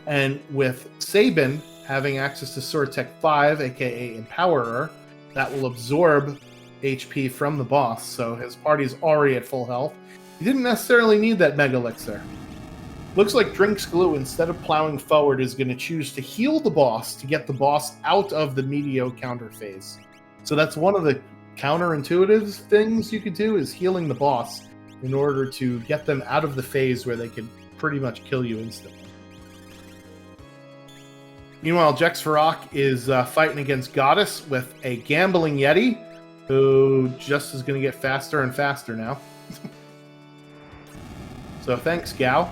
A: and with Sabin having access to Sword Tech 5, aka Empowerer, that will absorb HP from the boss, so his party's already at full health. He didn't necessarily need that Mega Elixir. Looks like Drinks Glue, instead of plowing forward, is going to choose to heal the boss to get the boss out of the Medio counter phase. So that's one of the counterintuitive things you could do, is healing the boss in order to get them out of the phase where they could pretty much kill you instantly. Meanwhile, Jex Varrock is fighting against Goddess with a Gambling Yeti, who just is going to get faster and faster now. So thanks, Gao.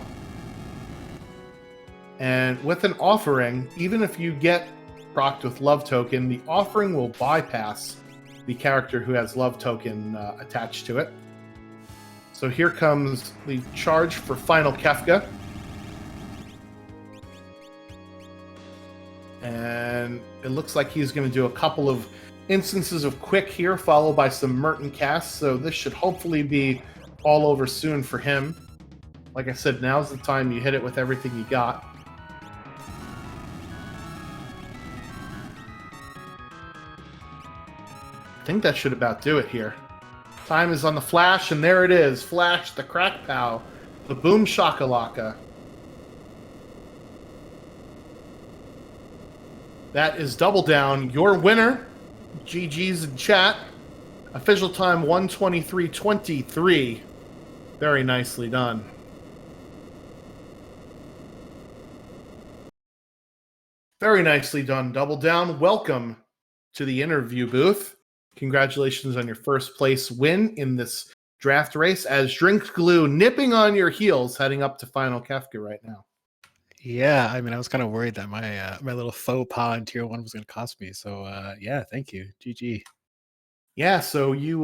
A: And with an offering, even if you get procced with Love Token, the offering will bypass the character who has Love Token attached to it. So here comes the charge for Final Kefka. And it looks like he's going to do a couple of instances of Quick here, followed by some Merton casts. So this should hopefully be all over soon for him. Like I said, now's the time you hit it with everything you got. I think that should about do it here. Time is on the Flash, and there it is. Flash, the Crack Pow, the Boom Shakalaka. That is Double Down, your winner. GG's in chat. Official time 1:23:23. Very nicely done. Very nicely done, Double Down. Welcome to the interview booth. Congratulations on your first place win in this draft race, as Drinks Glue nipping on your heels heading up to Final Kefka right now.
B: Yeah, I mean, I was kind of worried that my little faux pas in tier 1 was going to cost me. So yeah, thank you. GG.
A: Yeah, so you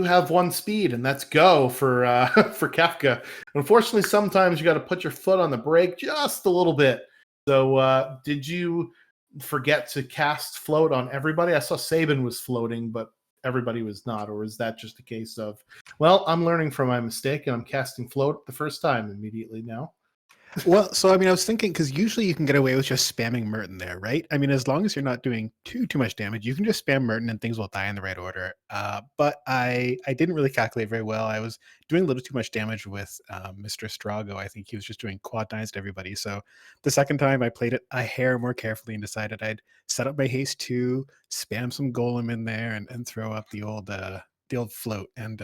A: have one speed, and that's go for for Kefka. Unfortunately, sometimes you got to put your foot on the brake just a little bit. So, did you forget to cast float on everybody? I saw Sabin was floating, but everybody was not. Or is that just a case of, well, I'm learning from my mistake and I'm casting float the first time immediately now?
B: Well, so I mean, I was thinking because usually you can get away with just spamming Merton there, right? I mean, as long as you're not doing too much damage, you can just spam Merton and things will die in the right order. But I didn't really calculate very well. I was doing a little too much damage with Mr. Strago. I think he was just doing quad nines to everybody. So the second time I played it a hair more carefully and decided I'd set up my haste two, spam some golem in there, and throw up the old float. And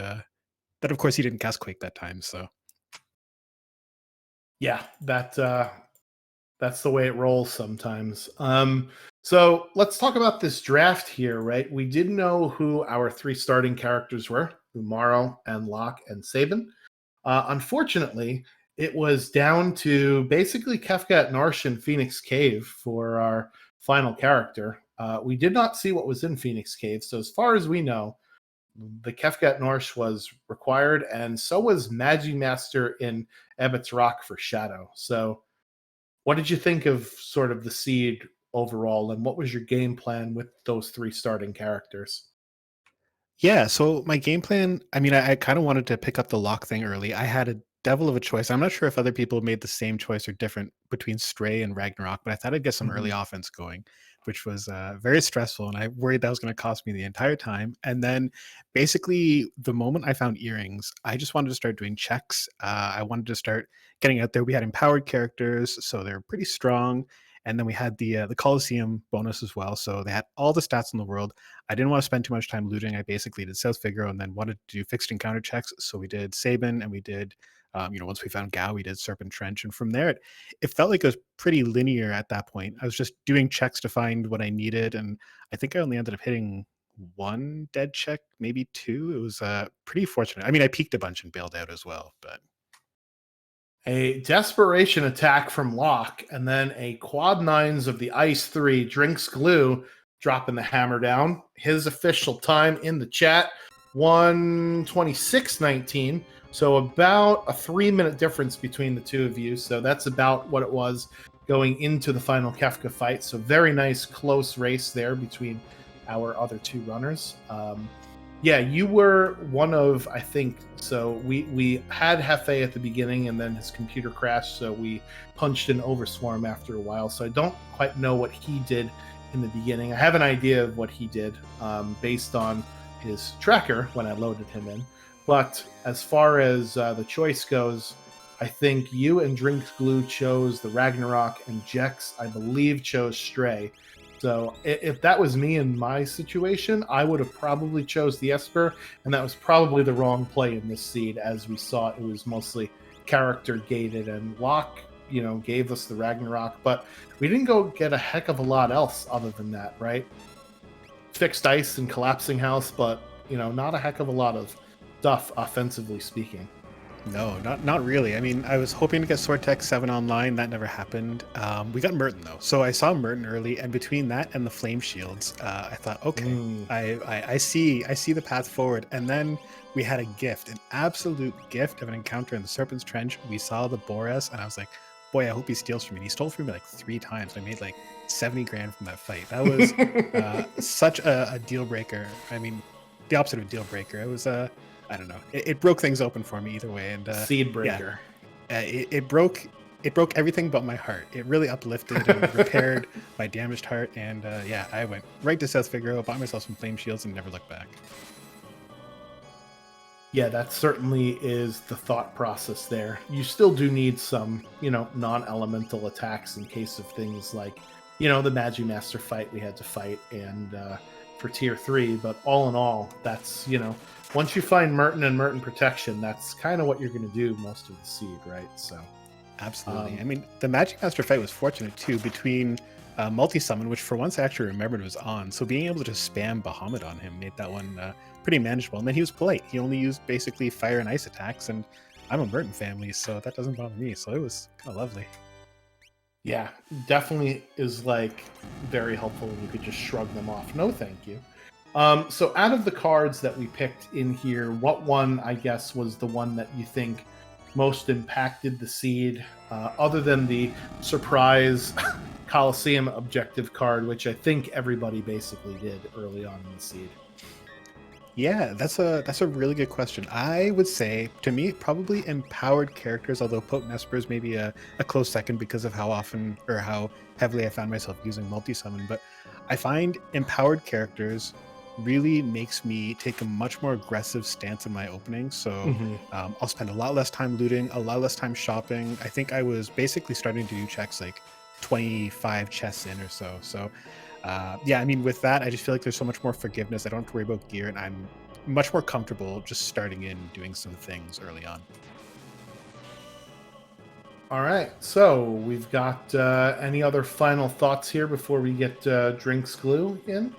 B: but of course he didn't cast Quake that time. So
A: Yeah, that's the way it rolls sometimes. So let's talk about this draft here, right? We did know who our three starting characters were: Umaro and Locke and Sabin. Unfortunately, it was down to basically Kefka at Narsh and Phoenix Cave for our final character. We did not see what was in Phoenix Cave, so as far as we know, the Kefka at Norsh was required, and so was Magi Master in Ebbett's Rock for Shadow. So, what did you think of sort of the seed overall, and what was your game plan with those three starting characters?
B: yeah, so my game plan, I mean, I kind of wanted to pick up the lock thing early. I had a devil of a choice. I'm not sure if other people made the same choice or different between Stray and Ragnarok, but I thought I'd get some early
A: Mhm.
B: offense going, which was very stressful. And I worried that was going to cost me the entire time. And then basically, the moment I found earrings, I just wanted to start doing checks. I wanted to start getting out there. We had empowered characters, so they're pretty strong. And then we had the Coliseum bonus as well. So they had all the stats in the world. I didn't want to spend too much time looting. I basically did South Figaro and then wanted to do fixed encounter checks. So we did Sabin and we did, once we found Gao, we did Serpent Trench. And from there, it felt like it was pretty linear at that point. I was just doing checks to find what I needed. And I think I only ended up hitting one dead check, maybe two. It was pretty fortunate. I mean, I peaked a bunch and bailed out as well, but
A: A desperation attack from Locke, and then a quad nines of the Ice 3 drinks glue, dropping the hammer down. His official time in the chat 1:26:19. So about a 3 minute difference between the two of you. So that's about what it was going into the final Kefka fight. So very nice close race there between our other two runners. Yeah, you were one of, I think, so we had Hefe at the beginning and then his computer crashed, so we punched in Overswarm after a while. So I don't quite know what he did in the beginning. I have an idea of what he did based on his tracker when I loaded him in. But as far as the choice goes, I think you and Drinks Glue chose the Ragnarok, and Jex, I believe, chose Stray. So if that was me in my situation, I would have probably chose the Esper, and that was probably the wrong play in this seed. As we saw, it was mostly character gated, and Locke, gave us the Ragnarok, but we didn't go get a heck of a lot else other than that, right? Fixed ice and collapsing house, but not a heck of a lot of stuff offensively speaking.
B: no, not really. I mean, I was hoping to get Sword Tech 7 online. That never happened. We got Merton though, so I saw Merton early, and between that and the Flame Shields, I thought, okay,
A: Mm.
B: I see the path forward. And then we had a gift, an absolute gift of an encounter in the Serpent's Trench. We saw the Boras, and I was like, boy, I hope he steals from me. And he stole from me like 3 times. I made like 70 grand from that fight. That was such a deal breaker. I mean, the opposite of a deal breaker. It was I don't know. It broke things open for me either way, and
A: Seed
B: yeah,
A: breaker.
B: it broke everything but my heart. It really uplifted and repaired my damaged heart, and yeah, I went right to South Figaro, bought myself some flame shields, and never looked back.
A: Yeah, that certainly is the thought process there. You still do need some, non-elemental attacks in case of things like, the Magi Master fight we had to fight, and for tier 3. But all in all, that's, once you find Merton and Merton protection, that's kind of what you're going to do most of the seed, right? So,
B: Absolutely.
A: um,
B: I mean, the Magic Master fight was fortunate too between multi-summon, which for once I actually remembered was on. So being able to just spam Bahamut on him made that one pretty manageable. And then he was polite. He only used basically fire and ice attacks, and I'm a Merton family, so that doesn't bother me. So it was kind of lovely.
A: Yeah, definitely is like very helpful when you could just shrug them off. No, thank you. So out of the cards that we picked in here, what one I guess was the one that you think most impacted the seed, other than the surprise Coliseum objective card, which I think everybody basically did early on in the seed.
B: Yeah, that's a really good question. I would say, to me, probably empowered characters, although Potent Esper is maybe a close second because of how often or how heavily I found myself using multi-summon. But I find empowered characters really makes me take a much more aggressive stance in my opening. So
A: Hmm.
B: I'll spend a lot less time looting, a lot less time shopping. I think I was basically starting to do checks like 25 chests in or so. So yeah, I mean, with that, I just feel like there's so much more forgiveness. I don't have to worry about gear, and I'm much more comfortable just starting in doing some things early on.
A: All right, so we've got any other final thoughts here before we get Drinks Glue in?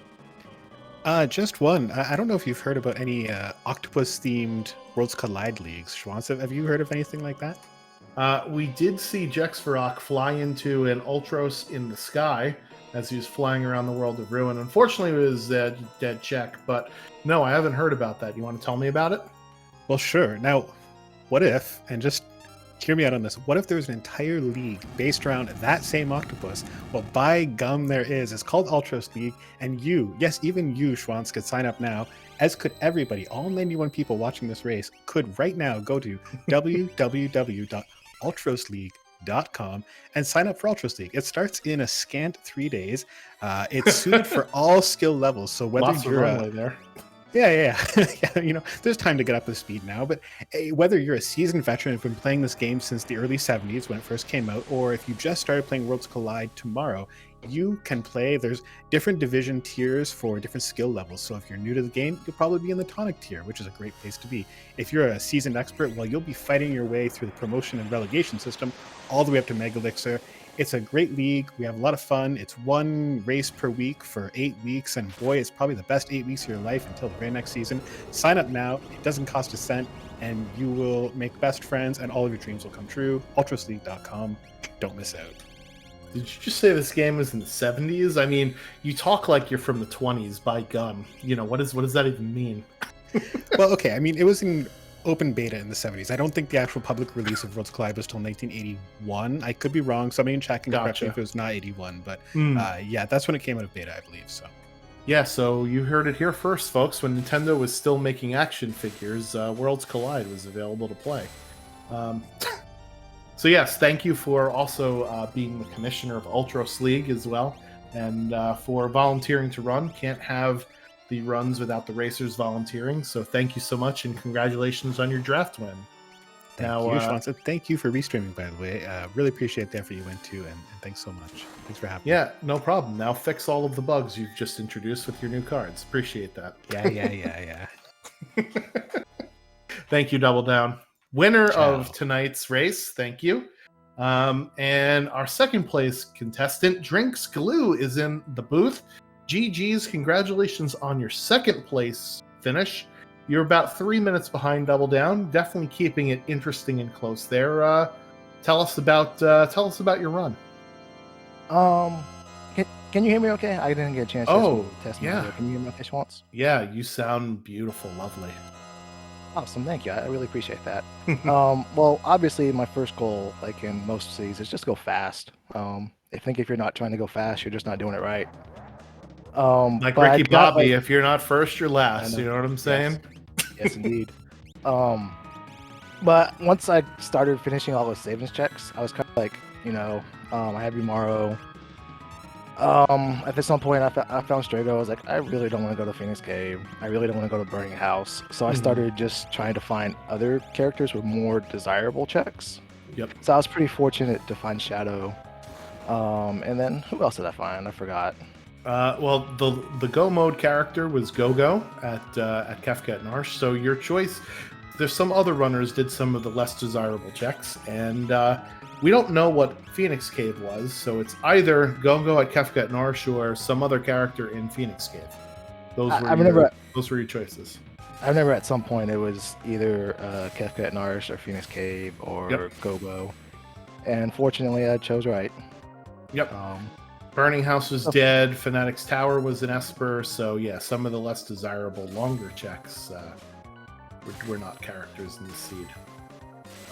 B: Just one. I don't know if you've heard about any octopus-themed Worlds Collide leagues. Schwantz, have you heard of anything like that?
A: We did see Jexvarok fly into an Ultros in the sky as he was flying around the world of Ruin. Unfortunately, it was dead check, but no, I haven't heard about that. You want to tell me about it?
B: Well, sure. Now, what if, and just hear me out on this, what if there's an entire league based around that same octopus? Well, by gum, there is. It's called Ultros League, and you, yes, even you, Schwantz, could sign up now, as could everybody. All 91 people watching this race could right now go to www.ultrosleague.com and sign up for Ultros League. It starts in a scant 3 days. It's suited for all skill levels. So whether
A: Lots of
B: you're
A: runway there.
B: yeah. There's time to get up to speed now. But whether you're a seasoned veteran who's been playing this game since the early 70s when it first came out, or if you just started playing Worlds Collide tomorrow, you can play. There's different division tiers for different skill levels. So if you're new to the game, you'll probably be in the tonic tier, which is a great place to be. If you're a seasoned expert, well, you'll be fighting your way through the promotion and relegation system all the way up to Mega Elixir. It's a great league. We have a lot of fun. It's one race per week for 8 weeks. And boy, it's probably the best 8 weeks of your life until the very next season. Sign up now. It doesn't cost a cent. And you will make best friends and all of your dreams will come true. ultrasleague.com. Don't miss out.
A: Did you just say this game was in the 70s? I mean, you talk like you're from the 20s by gun. What does that even mean?
B: Well, okay. I mean, it was in open beta in the 70s. I don't think the actual public release of Worlds Collide was till 1981. I could be wrong. Somebody in chat can correct me if it was not 81. But yeah, that's when it came out of beta, I believe. So
A: Yeah, so you heard it here first, folks. When Nintendo was still making action figures, Worlds Collide was available to play. So yes, thank you for also being the commissioner of Ultros League as well, and for volunteering to run. Can't have the runs without the racers volunteering. So thank you so much, and congratulations on your draft win.
B: Thank you, Schwanza. Thank you for restreaming, by the way. Really appreciate the effort you went to, and thanks so much. Thanks for having me.
A: Yeah, no problem. Now fix all of the bugs you've just introduced with your new cards. Appreciate that.
B: Yeah.
A: Thank you, Double Down. Winner
B: Ciao.
A: of tonight's race. Thank you. And our second place contestant, Drinks Glue, is in the booth. GG's, congratulations on your second place finish. You're about 3 minutes behind Double Down. Definitely keeping it interesting and close there. Tell us about your run.
C: Can you hear me okay? I didn't get a chance to test my audio. Can you hear me okay, Schwantz?
A: Yeah, you sound beautiful, lovely.
C: Awesome, thank you. I really appreciate that. Well, obviously, my first goal, like in most cities, is just go fast. I think if you're not trying to go fast, you're just not doing it right.
A: Like Ricky Bobby, if you're not first, you're last. You know what I'm saying?
C: Yes, indeed. But once I started finishing all those savings checks, I was kind of like, I had Umaro. At some point, I found Strago. I was like, I really don't want to go to Phoenix Cave. I really don't want to go to Burning House. So I started just trying to find other characters with more desirable checks.
A: Yep.
C: So I was pretty fortunate to find Shadow. And then who else did I find? I forgot.
A: Well, the Go mode character was Go at Kefka at Narsh. So your choice. There's some other runners did some of the less desirable checks, and we don't know what Phoenix Cave was. So it's either Go at Kefka at Narsh or some other character in Phoenix Cave. Those were your choices.
C: I remember at some point it was either Kefka at Narsh or Phoenix Cave or Gogo. And fortunately, I chose right.
A: Yep.
C: Um,
A: Burning House was
C: Oh.
A: dead. Fanatic's Tower was an Esper. So yeah, some of the less desirable, longer checks were not characters in the seed.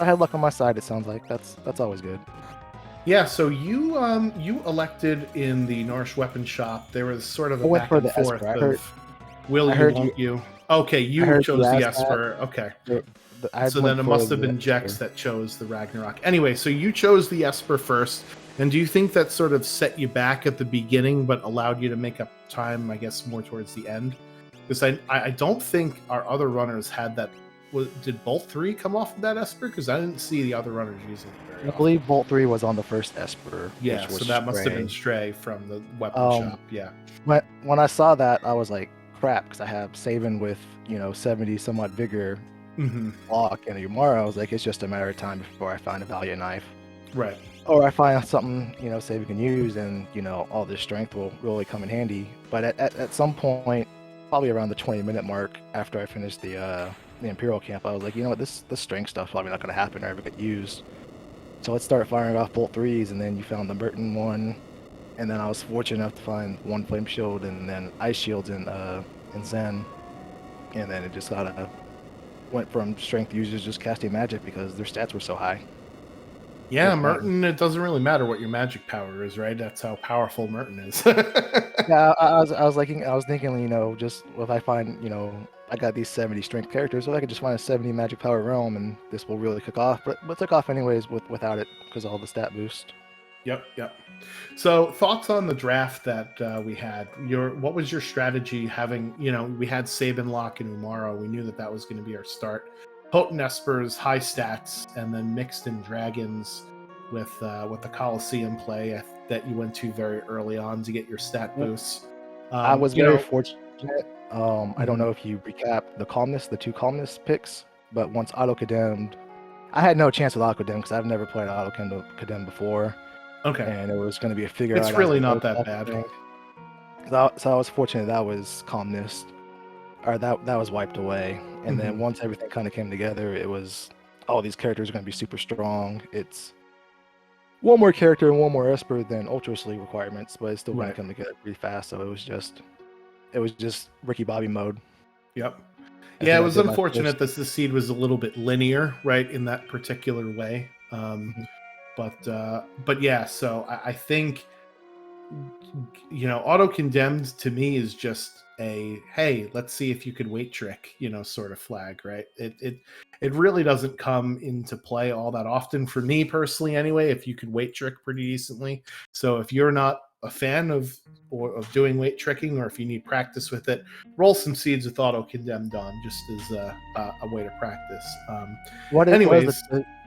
C: I had luck on my side. It sounds like that's always good.
A: Yeah, so you elected in the Norse Weapon Shop. There was sort of a
C: I went
A: back
C: for
A: and
C: the
A: forth
C: Esper.
A: of will
C: I
A: you,
C: heard
A: won't you? Okay,
C: I
A: you
C: heard
A: chose the
C: asked that.
A: Esper. Okay.
C: I
A: So
C: went
A: then it
C: for
A: must have
C: the
A: been Jex
C: Esper.
A: that chose the Ragnarok. Anyway, so you chose the Esper first. And do you think that sort of set you back at the beginning, but allowed you to make up time, I guess, more towards the end? Because I don't think our other runners had that. Did Bolt 3 come off of that Esper? Because I didn't see the other runners using it very
C: I
A: often.
C: believe Bolt 3 was on the first Esper,
A: Yeah,
C: which was
A: so that must have been
C: Stray.
A: Stray from the weapon shop. Yeah.
C: When I saw that, I was like, crap, because I have Savin with 70 somewhat vigor
A: Mm-hmm.
C: block and Umara. I was like, it's just a matter of time before I find a Valiant Knife.
A: Right.
C: Or I find something, Savin can use, and all this strength will really come in handy. But at some point, probably around the 20-minute mark after I finished the Imperial camp, I was like, you know what, this strength stuff's probably not going to happen or ever get used. So let's start firing off Bolt 3s, and then you found the Merton one, and then I was fortunate enough to find one Flame Shield and then Ice Shields in Zen, and then it just kind of went from strength users just casting magic because their stats were so high.
A: Yeah, Merton, it doesn't really matter what your magic power is, right? That's how powerful Merton is.
C: Yeah, I was thinking, just if I find, I got these 70 strength characters, so I could just find a 70 magic power realm, and this will really kick off. But it took off anyways without it because of all the stat boost.
A: Yep. So, thoughts on the draft that we had? What was your strategy? Having we had Sabin, Locke, and Umaro. We knew that was going to be our start. Potent Espers, high stats, and then mixed in dragons with the Colosseum play that you went to very early on to get your stat boosts.
C: I was very fortunate. I don't know if you recapped the two calmness picks, but once auto condemned, I had no chance with auto condemn because I've never played auto condemn before.
A: Okay.
C: And it was going to be a figure out.
A: It's really not that bad.
C: So I was fortunate that was calmness, or that was wiped away. And then once everything kind of came together, it was all these characters are going to be super strong. It's one more character and one more Esper than Ultra Sleeve requirements, but it's still going to come together pretty fast. So it was just Ricky Bobby mode.
A: Yep. Yeah, it was unfortunate that the seed was a little bit linear, right, in that particular way. But yeah, so I think auto condemned to me is just a hey, let's see if you could wait trick, sort of flag, right? It really doesn't come into play all that often for me personally, anyway. If you could wait trick pretty decently, so if you're not a fan of doing wait tricking, or if you need practice with it, roll some seeds with auto condemned on, just as a way to practice.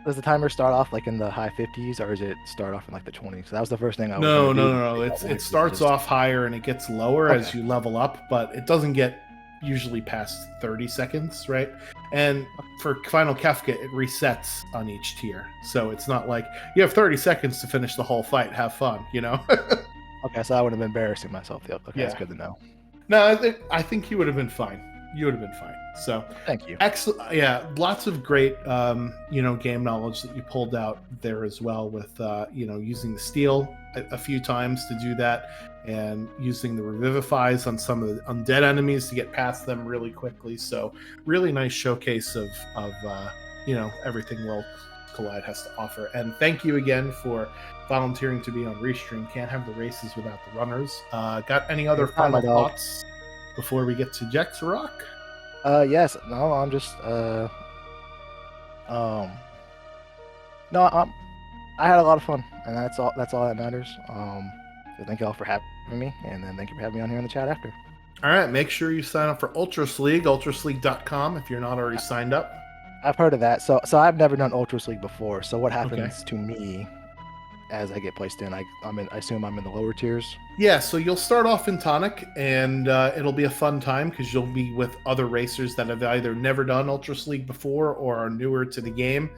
C: Does the timer start off like in the high 50s, or is it start off in like the 20s? So that was the first thing I was
A: No.
C: do.
A: It starts off higher and it gets lower as you level up, but it doesn't get usually past 30 seconds, right? And for Final Kefka, it resets on each tier. So it's not like you have 30 seconds to finish the whole fight. Have fun,
C: Okay, so I would have been embarrassing myself. Okay, yeah. That's good to know.
A: No, I think you would have been fine. You would have been fine. So
C: thank you.
A: Excellent. Yeah, lots of great game knowledge that you pulled out there as well, with using the steel a few times to do that, and using the revivifies on some of the undead enemies to get past them really quickly. So really nice showcase of everything World Collide has to offer. And thank you again for volunteering to be on Restream. Can't have the races without the runners. Got any other final thoughts before we get to Jex Rock?
C: Yes. No, I'm just no, I had a lot of fun, and that's all that matters. So thank you all for having me, and then thank you for having me on here in the chat after.
A: All right, make sure you sign up for Ultras League, ultrasleague.com, if you're not already signed up.
C: I've heard of that. So I've never done Ultras League before. So what happens to me as I get placed in? I assume I'm in the lower tiers.
A: Yeah, so you'll start off in Tonic, and it'll be a fun time because you'll be with other racers that have either never done Ultras League before or are newer to the game.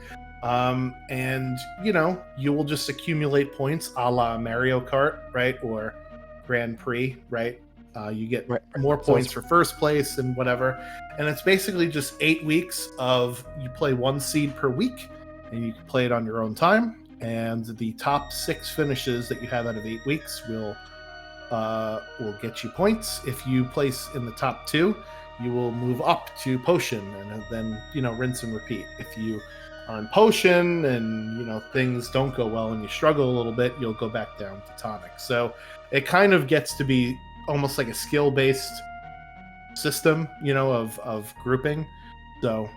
A: And you will just accumulate points a la Mario Kart, right? Or Grand Prix, right? You get more points for first place and whatever. And it's basically just 8 weeks of you play one seed per week, and you can play it on your own time. and the top 6 finishes that you have out of 8 weeks will get you points. If you place in the top 2, you will move up to potion, and then rinse and repeat. If you are in potion and things don't go well and you struggle a little bit, you'll go back down to tonic. So it kind of gets to be almost like a skill-based system, of grouping. So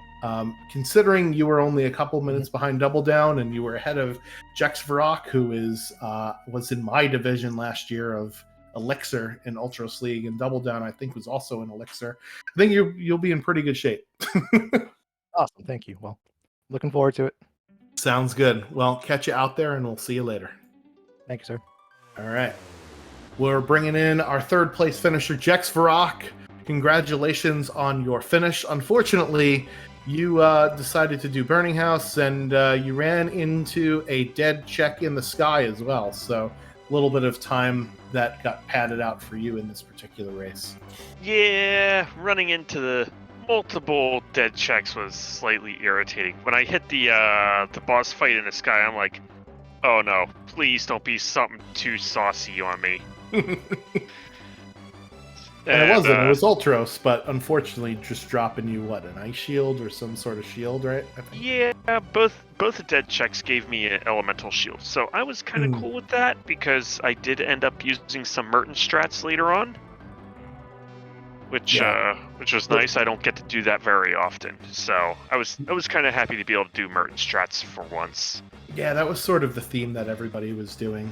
A: considering you were only a couple minutes behind Double Down, and you were ahead of Jex Varrock, who was in my division last year of Elixir in Ultros League, and Double Down I think was also in Elixir, I think you'll be in pretty good shape.
C: Awesome, thank you. Well, looking forward to it.
A: Sounds good. Well, catch you out there, and we'll see you later.
C: Thank you, sir.
A: All right. We're bringing in our 3rd place finisher, Jex Varrock. Congratulations on your finish. Unfortunately, you decided to do Burning House, and you ran into a dead check in the sky as well. So a little bit of time that got padded out for you in this particular race.
D: Yeah, running into the multiple dead checks was slightly irritating. When I hit the boss fight in the sky, I'm like, oh no, please don't be something too saucy on me.
A: And it wasn't. It was Ultros, but unfortunately, just dropping you an ice shield or some sort of shield, right?
D: Yeah, both the dead checks gave me an elemental shield, so I was kind of cool with that because I did end up using some Merton strats later on, which was nice. I don't get to do that very often, so I was kind of happy to be able to do Merton strats for once.
A: Yeah, that was sort of the theme that everybody was doing.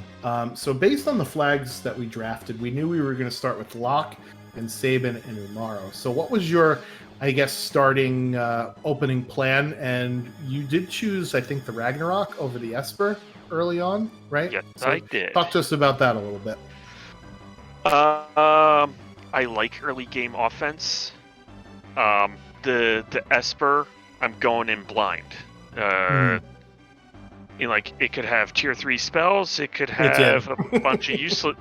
A: So based on the flags that we drafted, we knew we were going to start with Locke and Sabin and Umaro. So what was your, I guess, starting opening plan? And you did choose, I think, the Ragnarok over the Esper early on, right?
D: Yes,
A: so
D: I did.
A: Talk to us about that a little bit.
D: I like early game offense. The Esper, I'm going in blind. It could have tier 3 spells. It could have a bunch of useless.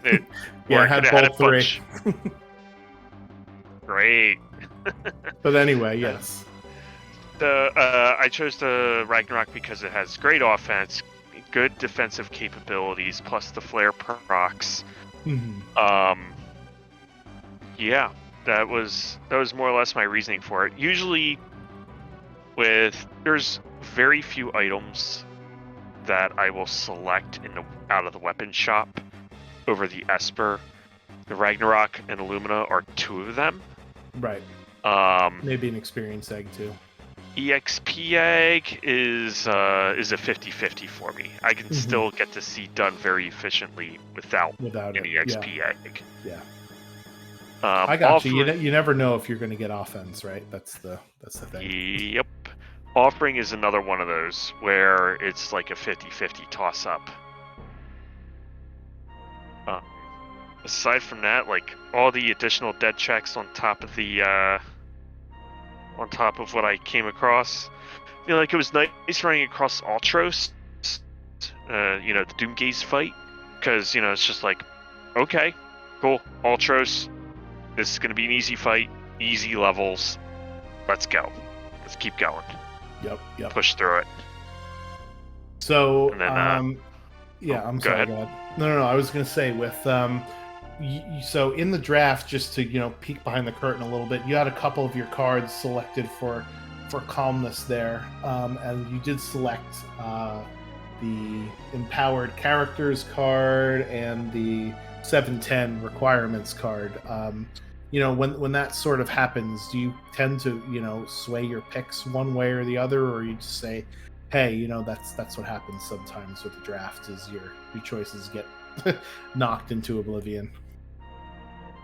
D: It
A: had both 3.
D: Great.
A: But anyway, yes.
D: I chose the Ragnarok because it has great offense, good defensive capabilities, plus the flare procs. Yeah, that was more or less my reasoning for it. Usually, there's very few items that I will select out of the weapon shop over the Esper. The Ragnarok and Illumina are 2 of them.
A: Right. Maybe an experience egg too.
D: EXP egg is a 50-50 for me. I can still get to see done very efficiently without an EXP egg.
A: Yeah. I got you. You never know if you're going to get offense, right? That's the thing.
D: Yep. Offering is another one of those where it's like a 50-50 toss-up. Aside from that, like all the additional dead checks on top of what I came across, it was nice running across Ultros, the Doomgaze fight, because it's just like, okay, cool, Ultros, this is gonna be an easy fight, easy levels, let's go, let's keep going.
A: Yep.
D: Push through it.
A: So,
D: and then,
A: I'm sorry. Go ahead. No. I was gonna say with so in the draft, just to peek behind the curtain a little bit, you had a couple of your cards selected for calmness there, and you did select the empowered characters card and the 710 requirements card. When that sort of happens, do you tend to sway your picks one way or the other, or you just say, hey, that's what happens sometimes with the draft, is your choices get knocked into oblivion?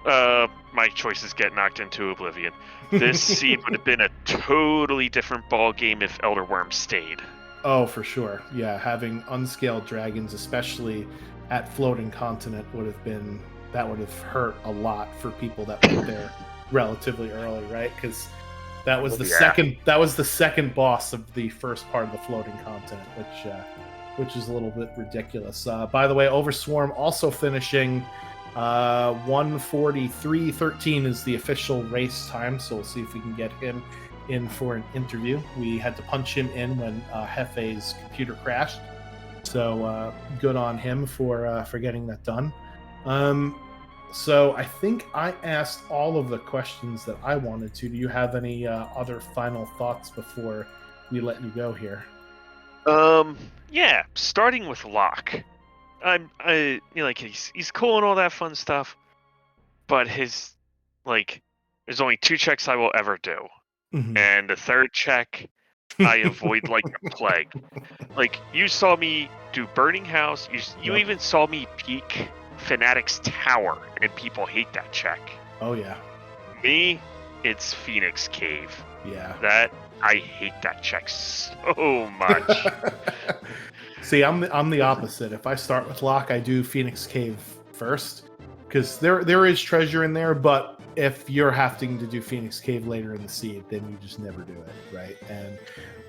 D: My choices get knocked into oblivion. This seed would have been a totally different ball game if Elder Worm stayed.
A: Oh, for sure. Yeah, having unscaled dragons, especially at Floating Continent, would have hurt a lot for people that went there relatively early, right? Because that was the second boss of the first part of the Floating Continent, which is a little bit ridiculous. By the way, Overswarm also finishing 1:43.13 is the official race time, so we'll see if we can get him in for an interview. We had to punch him in when Hefe's computer crashed. So good on him for getting that done. So I think I asked all of the questions that I wanted to. Do you have any other final thoughts before we let you go here?
D: Yeah, starting with Locke. Like he's cool and all that fun stuff, but his there's only 2 checks I will ever do, and the third check I avoid like the plague. Like you saw me do Burning House, you
A: Yep.
D: even saw me peek Fanatic's Tower, and people hate that check.
A: Oh yeah,
D: Me, it's Phoenix Cave.
A: yeah.
D: That I hate that check so much.
A: See, I'm the opposite. If I start with Locke, I do Phoenix Cave first because there is treasure in there. But if you're having to do Phoenix Cave later in the seed, then you just never do it, right? And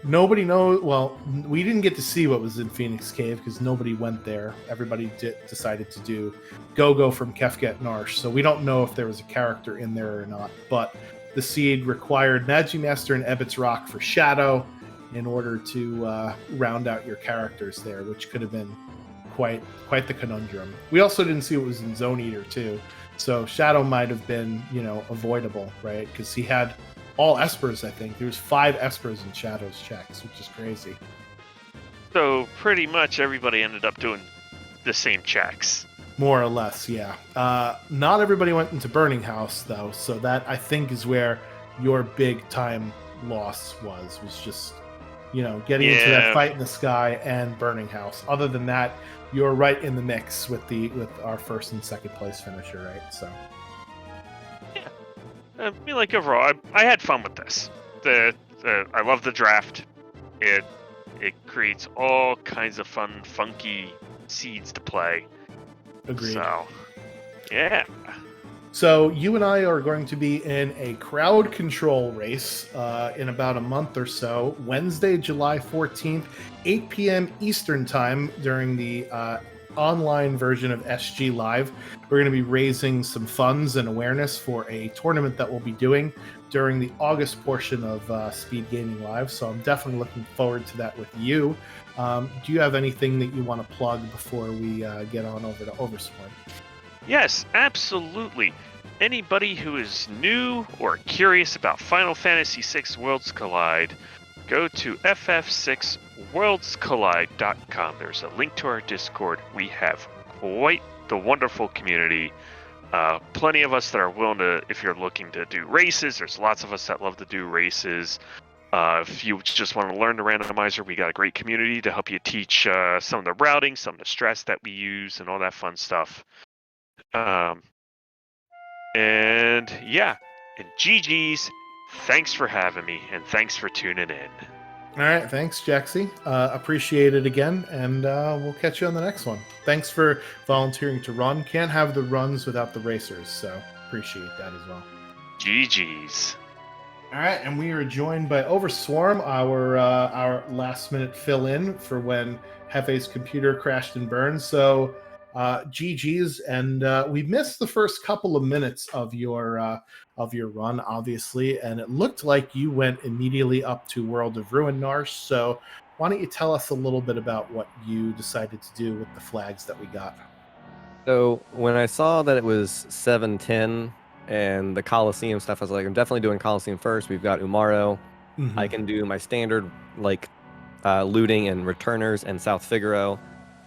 A: nobody knows. Well, we didn't get to see what was in Phoenix Cave because nobody went there. Everybody decided to do Go from Kefka at Narsh, so we don't know if there was a character in there or not. But the seed required Magimaster and Ebbets Rock for Shadow in order to round out your characters there, which could have been quite the conundrum. We also didn't see what was in Zone Eater too, so Shadow might have been avoidable, right? Because he had all Espers. I think there was 5 Espers in Shadow's checks, which is crazy.
D: So pretty much everybody ended up doing the same checks.
A: More or less, yeah. Not everybody went into Burning House though, so that I think is where your big time loss was just getting into that fight in the sky and Burning House. Other than that, you're right in the mix with our first and second place finisher, right? So
D: yeah, like overall, I had fun with this. I love the draft. It creates all kinds of fun, funky seeds to play.
A: Agreed.
D: So yeah.
A: So you and I are going to be in a crowd control race in about a month or so, Wednesday, July 14th, 8 p.m. Eastern Time during the online version of SG Live. We're going to be raising some funds and awareness for a tournament that we'll be doing during the August portion of SpeedGaming Live. So I'm definitely looking forward to that with you. Do you have anything that you want to plug before we get on over to Overswarm?
D: Yes, absolutely. Anybody who is new or curious about Final Fantasy VI Worlds Collide, go to ff6worldscollide.com. There's a link to our Discord. We have quite the wonderful community. Plenty of us that are willing to, if you're looking to do races, there's lots of us that love to do races. If you just want to learn the randomizer, we got a great community to help you teach some of the routing, some of the stress that we use, and all that fun stuff. And yeah, and GG's, thanks for having me, and thanks for tuning in.
A: All right, thanks, Jaxie. Appreciate it again, and we'll catch you on the next one. Thanks for volunteering to run. Can't have the runs without the racers, so appreciate that as well.
D: GG's.
A: All right, and we are joined by Overswarm, our last-minute fill-in for when Hefe's computer crashed and burned. So, GG's, and we missed the first couple of minutes of your run, obviously, and it looked like you went immediately up to World of Ruin, Narsh. So, why don't you tell us a little bit about what you decided to do with the flags that we got?
E: So when I saw that it was 7:10 and the Coliseum stuff, I was like, I'm definitely doing Coliseum first. We've got Umaro. I can do my standard looting and returners and South Figaro,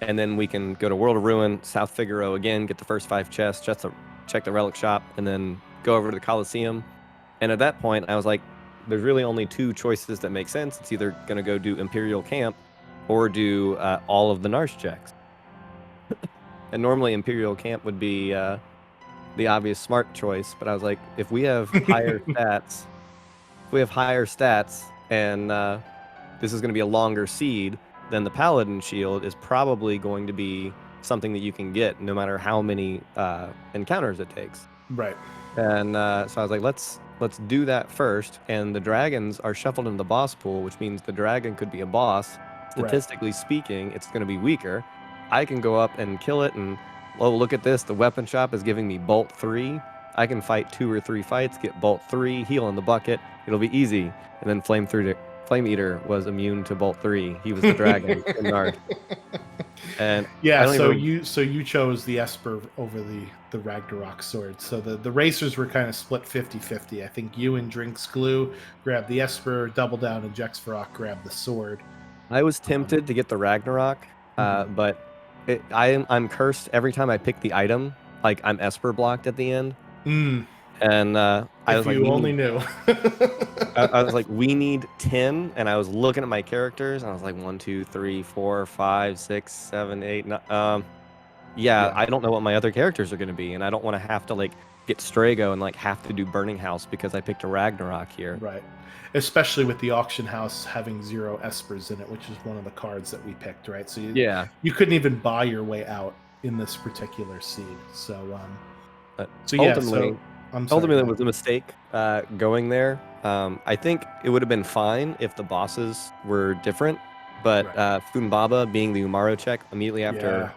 E: and then we can go to World of Ruin, South Figaro again, get the first 5 chests, just to check the relic shop, and then go over to the Coliseum. And at that point, I was like, there's really only 2 choices that make sense. It's either going to go do Imperial Camp or do all of the Narsh checks. And normally Imperial Camp would be the obvious smart choice, but I was like, if we have higher stats, and this is going to be a longer seed, then the Paladin Shield is probably going to be something that you can get no matter how many encounters it takes.
A: Right.
E: And so I was like, let's do that first. And the dragons are shuffled into the boss pool, which means the dragon could be a boss. Statistically speaking, it's going to be weaker. I can go up and kill it, and oh, look at this. The weapon shop is giving me Bolt 3 I can fight 2 or 3 fights, get Bolt 3, heal in the bucket. It'll be easy. And then Flame Eater was immune to Bolt 3. He was the dragon in Nard. And
A: yeah,
E: I don't even...
A: so you chose the Esper over the Ragnarok sword. So the racers were kind of split 50-50. I think you and Drinks Glue grabbed the Esper, Double Down and Jexfarok grabbed the sword.
E: I was tempted to get the Ragnarok, but I'm cursed every time I pick the item. Like, I'm Esper blocked at the end. And I was like,
A: you only knew.
E: I was like, we need 10, and I was looking at my characters, and I was like, 1, 2, 3, 4, 5, 6, 7, 8. Yeah, I don't know what my other characters are going to be, and I don't want to have to like get Strago and like have to do Burning House because I picked a Ragnarok here.
A: Right. Especially with the auction house having 0 Espers in it, which is one of the cards that we picked, right? So you couldn't even buy your way out in this particular seed. So
E: ultimately it was a mistake going there. I think it would have been fine if the bosses were different, but Funbaba being the Umaro check immediately after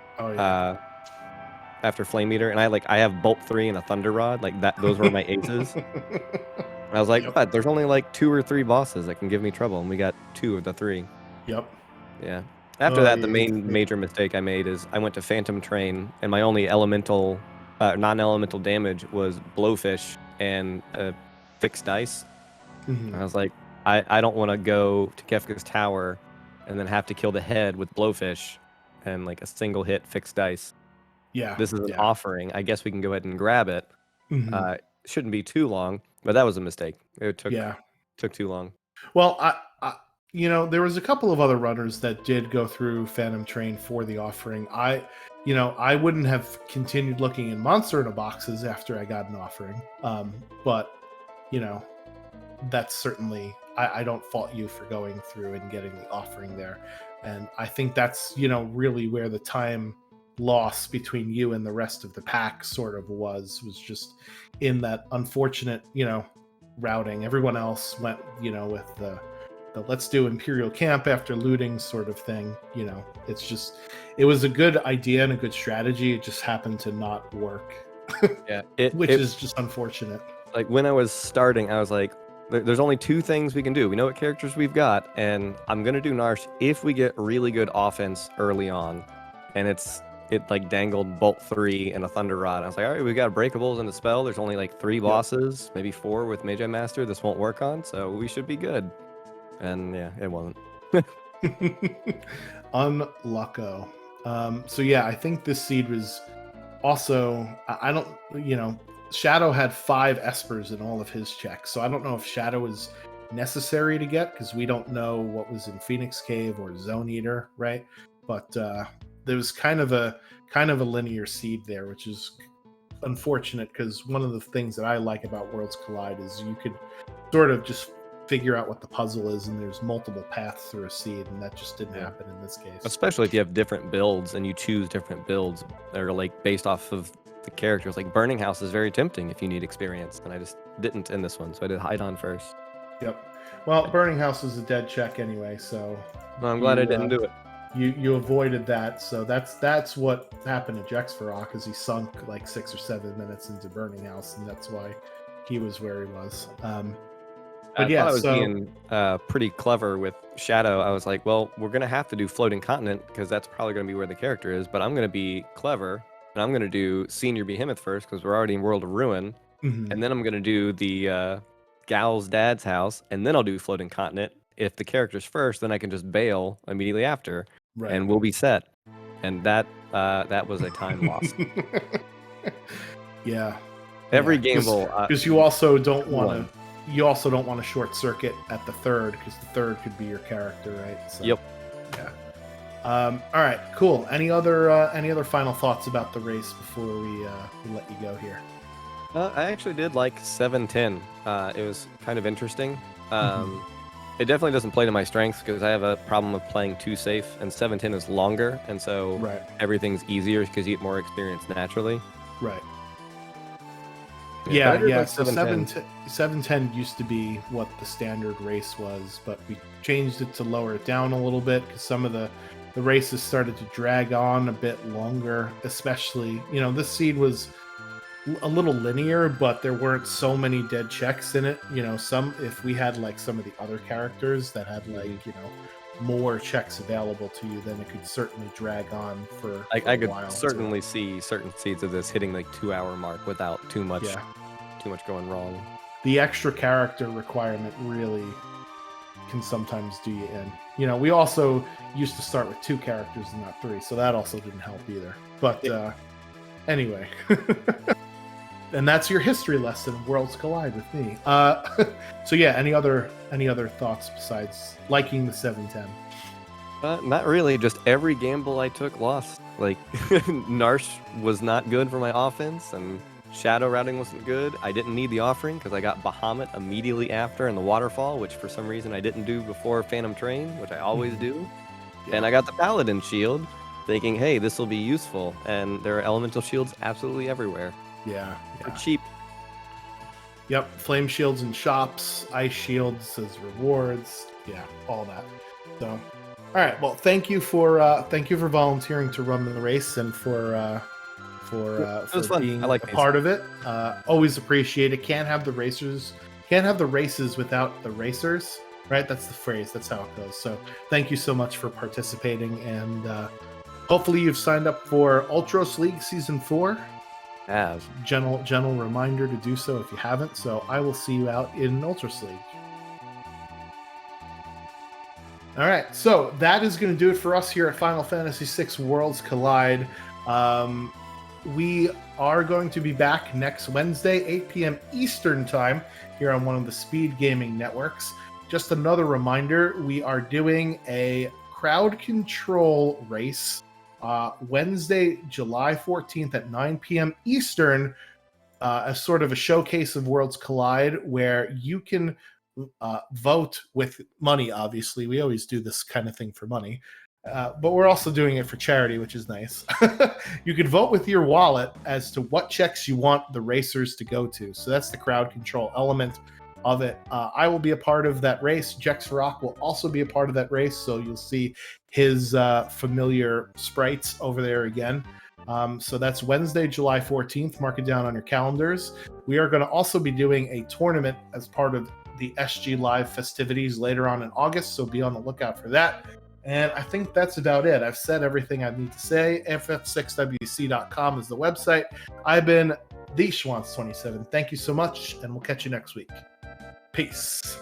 E: after Flame Eater, and I have Bolt 3 and a Thunder Rod, like that. Those were my aces. I was like, what? There's only like 2 or 3 bosses that can give me trouble, and we got 2 of the 3.
A: Yep.
E: Yeah. After that, the major mistake I made is I went to Phantom Train, and my only non-elemental damage was Blowfish and fixed dice. And I was like, I don't want to go to Kefka's tower and then have to kill the head with Blowfish and like a single hit fixed dice.
A: Yeah.
E: This is an offering. I guess we can go ahead and grab it. Shouldn't be too long, but that was a mistake. It took too long.
A: Well, I there was a couple of other runners that did go through Phantom Train for the offering. I wouldn't have continued looking in Monster in a boxes after I got an offering. But that's certainly, I don't fault you for going through and getting the offering there. And I think that's, really where the time loss between you and the rest of the pack sort of was just in that unfortunate, routing. Everyone else went, with the let's do Imperial Camp after looting sort of thing. It was a good idea and a good strategy. It just happened to not work.
E: Yeah.
A: Which is just unfortunate.
E: Like when I was starting, I was like, there's only 2 things we can do. We know what characters we've got, and I'm going to do Narsh if we get really good offense early on. And it like dangled Bolt 3 and a Thunder Rod. I was like, all right, we got Breakables and a spell. There's only like 3 bosses, maybe 4 with Magi Master. This won't work on, so we should be good. And yeah, it wasn't.
A: Unlucko. So yeah, I think this seed was also, I don't, Shadow had 5 Espers in all of his checks. So I don't know if Shadow is necessary to get, because we don't know what was in Phoenix Cave or Zone Eater, right? But there was kind of a linear seed there, which is unfortunate, because one of the things that I like about Worlds Collide is you could sort of just figure out what the puzzle is, and there's multiple paths through a seed, and that just didn't happen in this case.
E: Especially if you have different builds and you choose different builds that are like based off of the characters. Like Burning House is very tempting if you need experience, and I just didn't in this one, so I did Hydon first.
A: Yep. Well, Burning House is a dead check anyway, so
E: well, I'm glad I didn't do it.
A: You avoided that, so that's what happened to Jexfarok, is he sunk like 6 or 7 minutes into Burning House, and that's why he was where he was. But
E: I thought I was being pretty clever with Shadow. I was like, well, we're going to have to do Floating Continent because that's probably going to be where the character is, but I'm going to be clever, and I'm going to do Senior Behemoth first because we're already in World of Ruin, and then I'm going to do the Gal's dad's house, and then I'll do Floating Continent. If the character's first, then I can just bail immediately after, and we'll be set. And that was a time loss.
A: Yeah.
E: Every gamble.
A: Because you also don't want to... You also don't want to short circuit at the 3rd, because the 3rd could be your character, right? So,
E: yep.
A: Yeah. All right. Cool. Any other final thoughts about the race before we let you go here?
E: I actually did like 7-10. It was kind of interesting. It definitely doesn't play to my strengths because I have a problem of playing too safe, and 7-10 is longer, and so everything's easier because you get more experience naturally.
A: Right. Yeah. So 7-10 used to be what the standard race was, but we changed it to lower it down a little bit because some of the races started to drag on a bit longer. Especially, this seed was a little linear, but there weren't so many dead checks in it. You know, if we had like some of the other characters that had like more checks available to you, then it could certainly drag on for
E: I
A: a
E: could
A: while.
E: certainly see certain seeds of this hitting like 2-hour mark without too much going wrong.
A: The extra character requirement really can sometimes do you in. You know, we also used to start with 2 characters and not 3, so that also didn't help either. But anyway, and that's your history lesson. Worlds Collide with me. So yeah, any other thoughts besides liking the 710?
E: Not really. Just every gamble I took lost. Like Narsh was not good for my offense, and Shadow routing wasn't good. I didn't need the offering because I got Bahamut immediately after and the Waterfall, which for some reason I didn't do before Phantom Train, which I always do. And I got the Paladin Shield, thinking, hey, this will be useful. And there are elemental shields absolutely everywhere.
A: Yeah.
E: For cheap.
A: Yep, flame shields in shops, ice shields as rewards. Yeah, all that. So, all right. Well, thank you for volunteering to run the race and for being a part of it. Always appreciate it. Can't have the races without the racers, right? That's the phrase. That's how it goes. So thank you so much for participating, and hopefully you've signed up for Ultros League Season 4. Gentle reminder to do so if you haven't. So I will see you out in Ultros League. All right, so that is going to do it for us here at Final Fantasy VI Worlds Collide. We are going to be back next Wednesday, 8 p.m. Eastern Time, here on one of the SpeedGaming networks. Just another reminder, we are doing a crowd control race Wednesday, July 14th at 9 p.m. Eastern, as sort of a showcase of Worlds Collide, where you can vote with money, obviously. We always do this kind of thing for money. But we're also doing it for charity, which is nice. You can vote with your wallet as to what checks you want the racers to go to. So that's the crowd control element of it. I will be a part of that race. Jex Rock will also be a part of that race. So you'll see his familiar sprites over there again. So that's Wednesday, July 14th. Mark it down on your calendars. We are going to also be doing a tournament as part of the SG Live festivities later on in August. So be on the lookout for that. And I think that's about it. I've said everything I need to say. ff6wc.com is the website. I've been the Schwantz27. Thank you so much, and we'll catch you next week. Peace.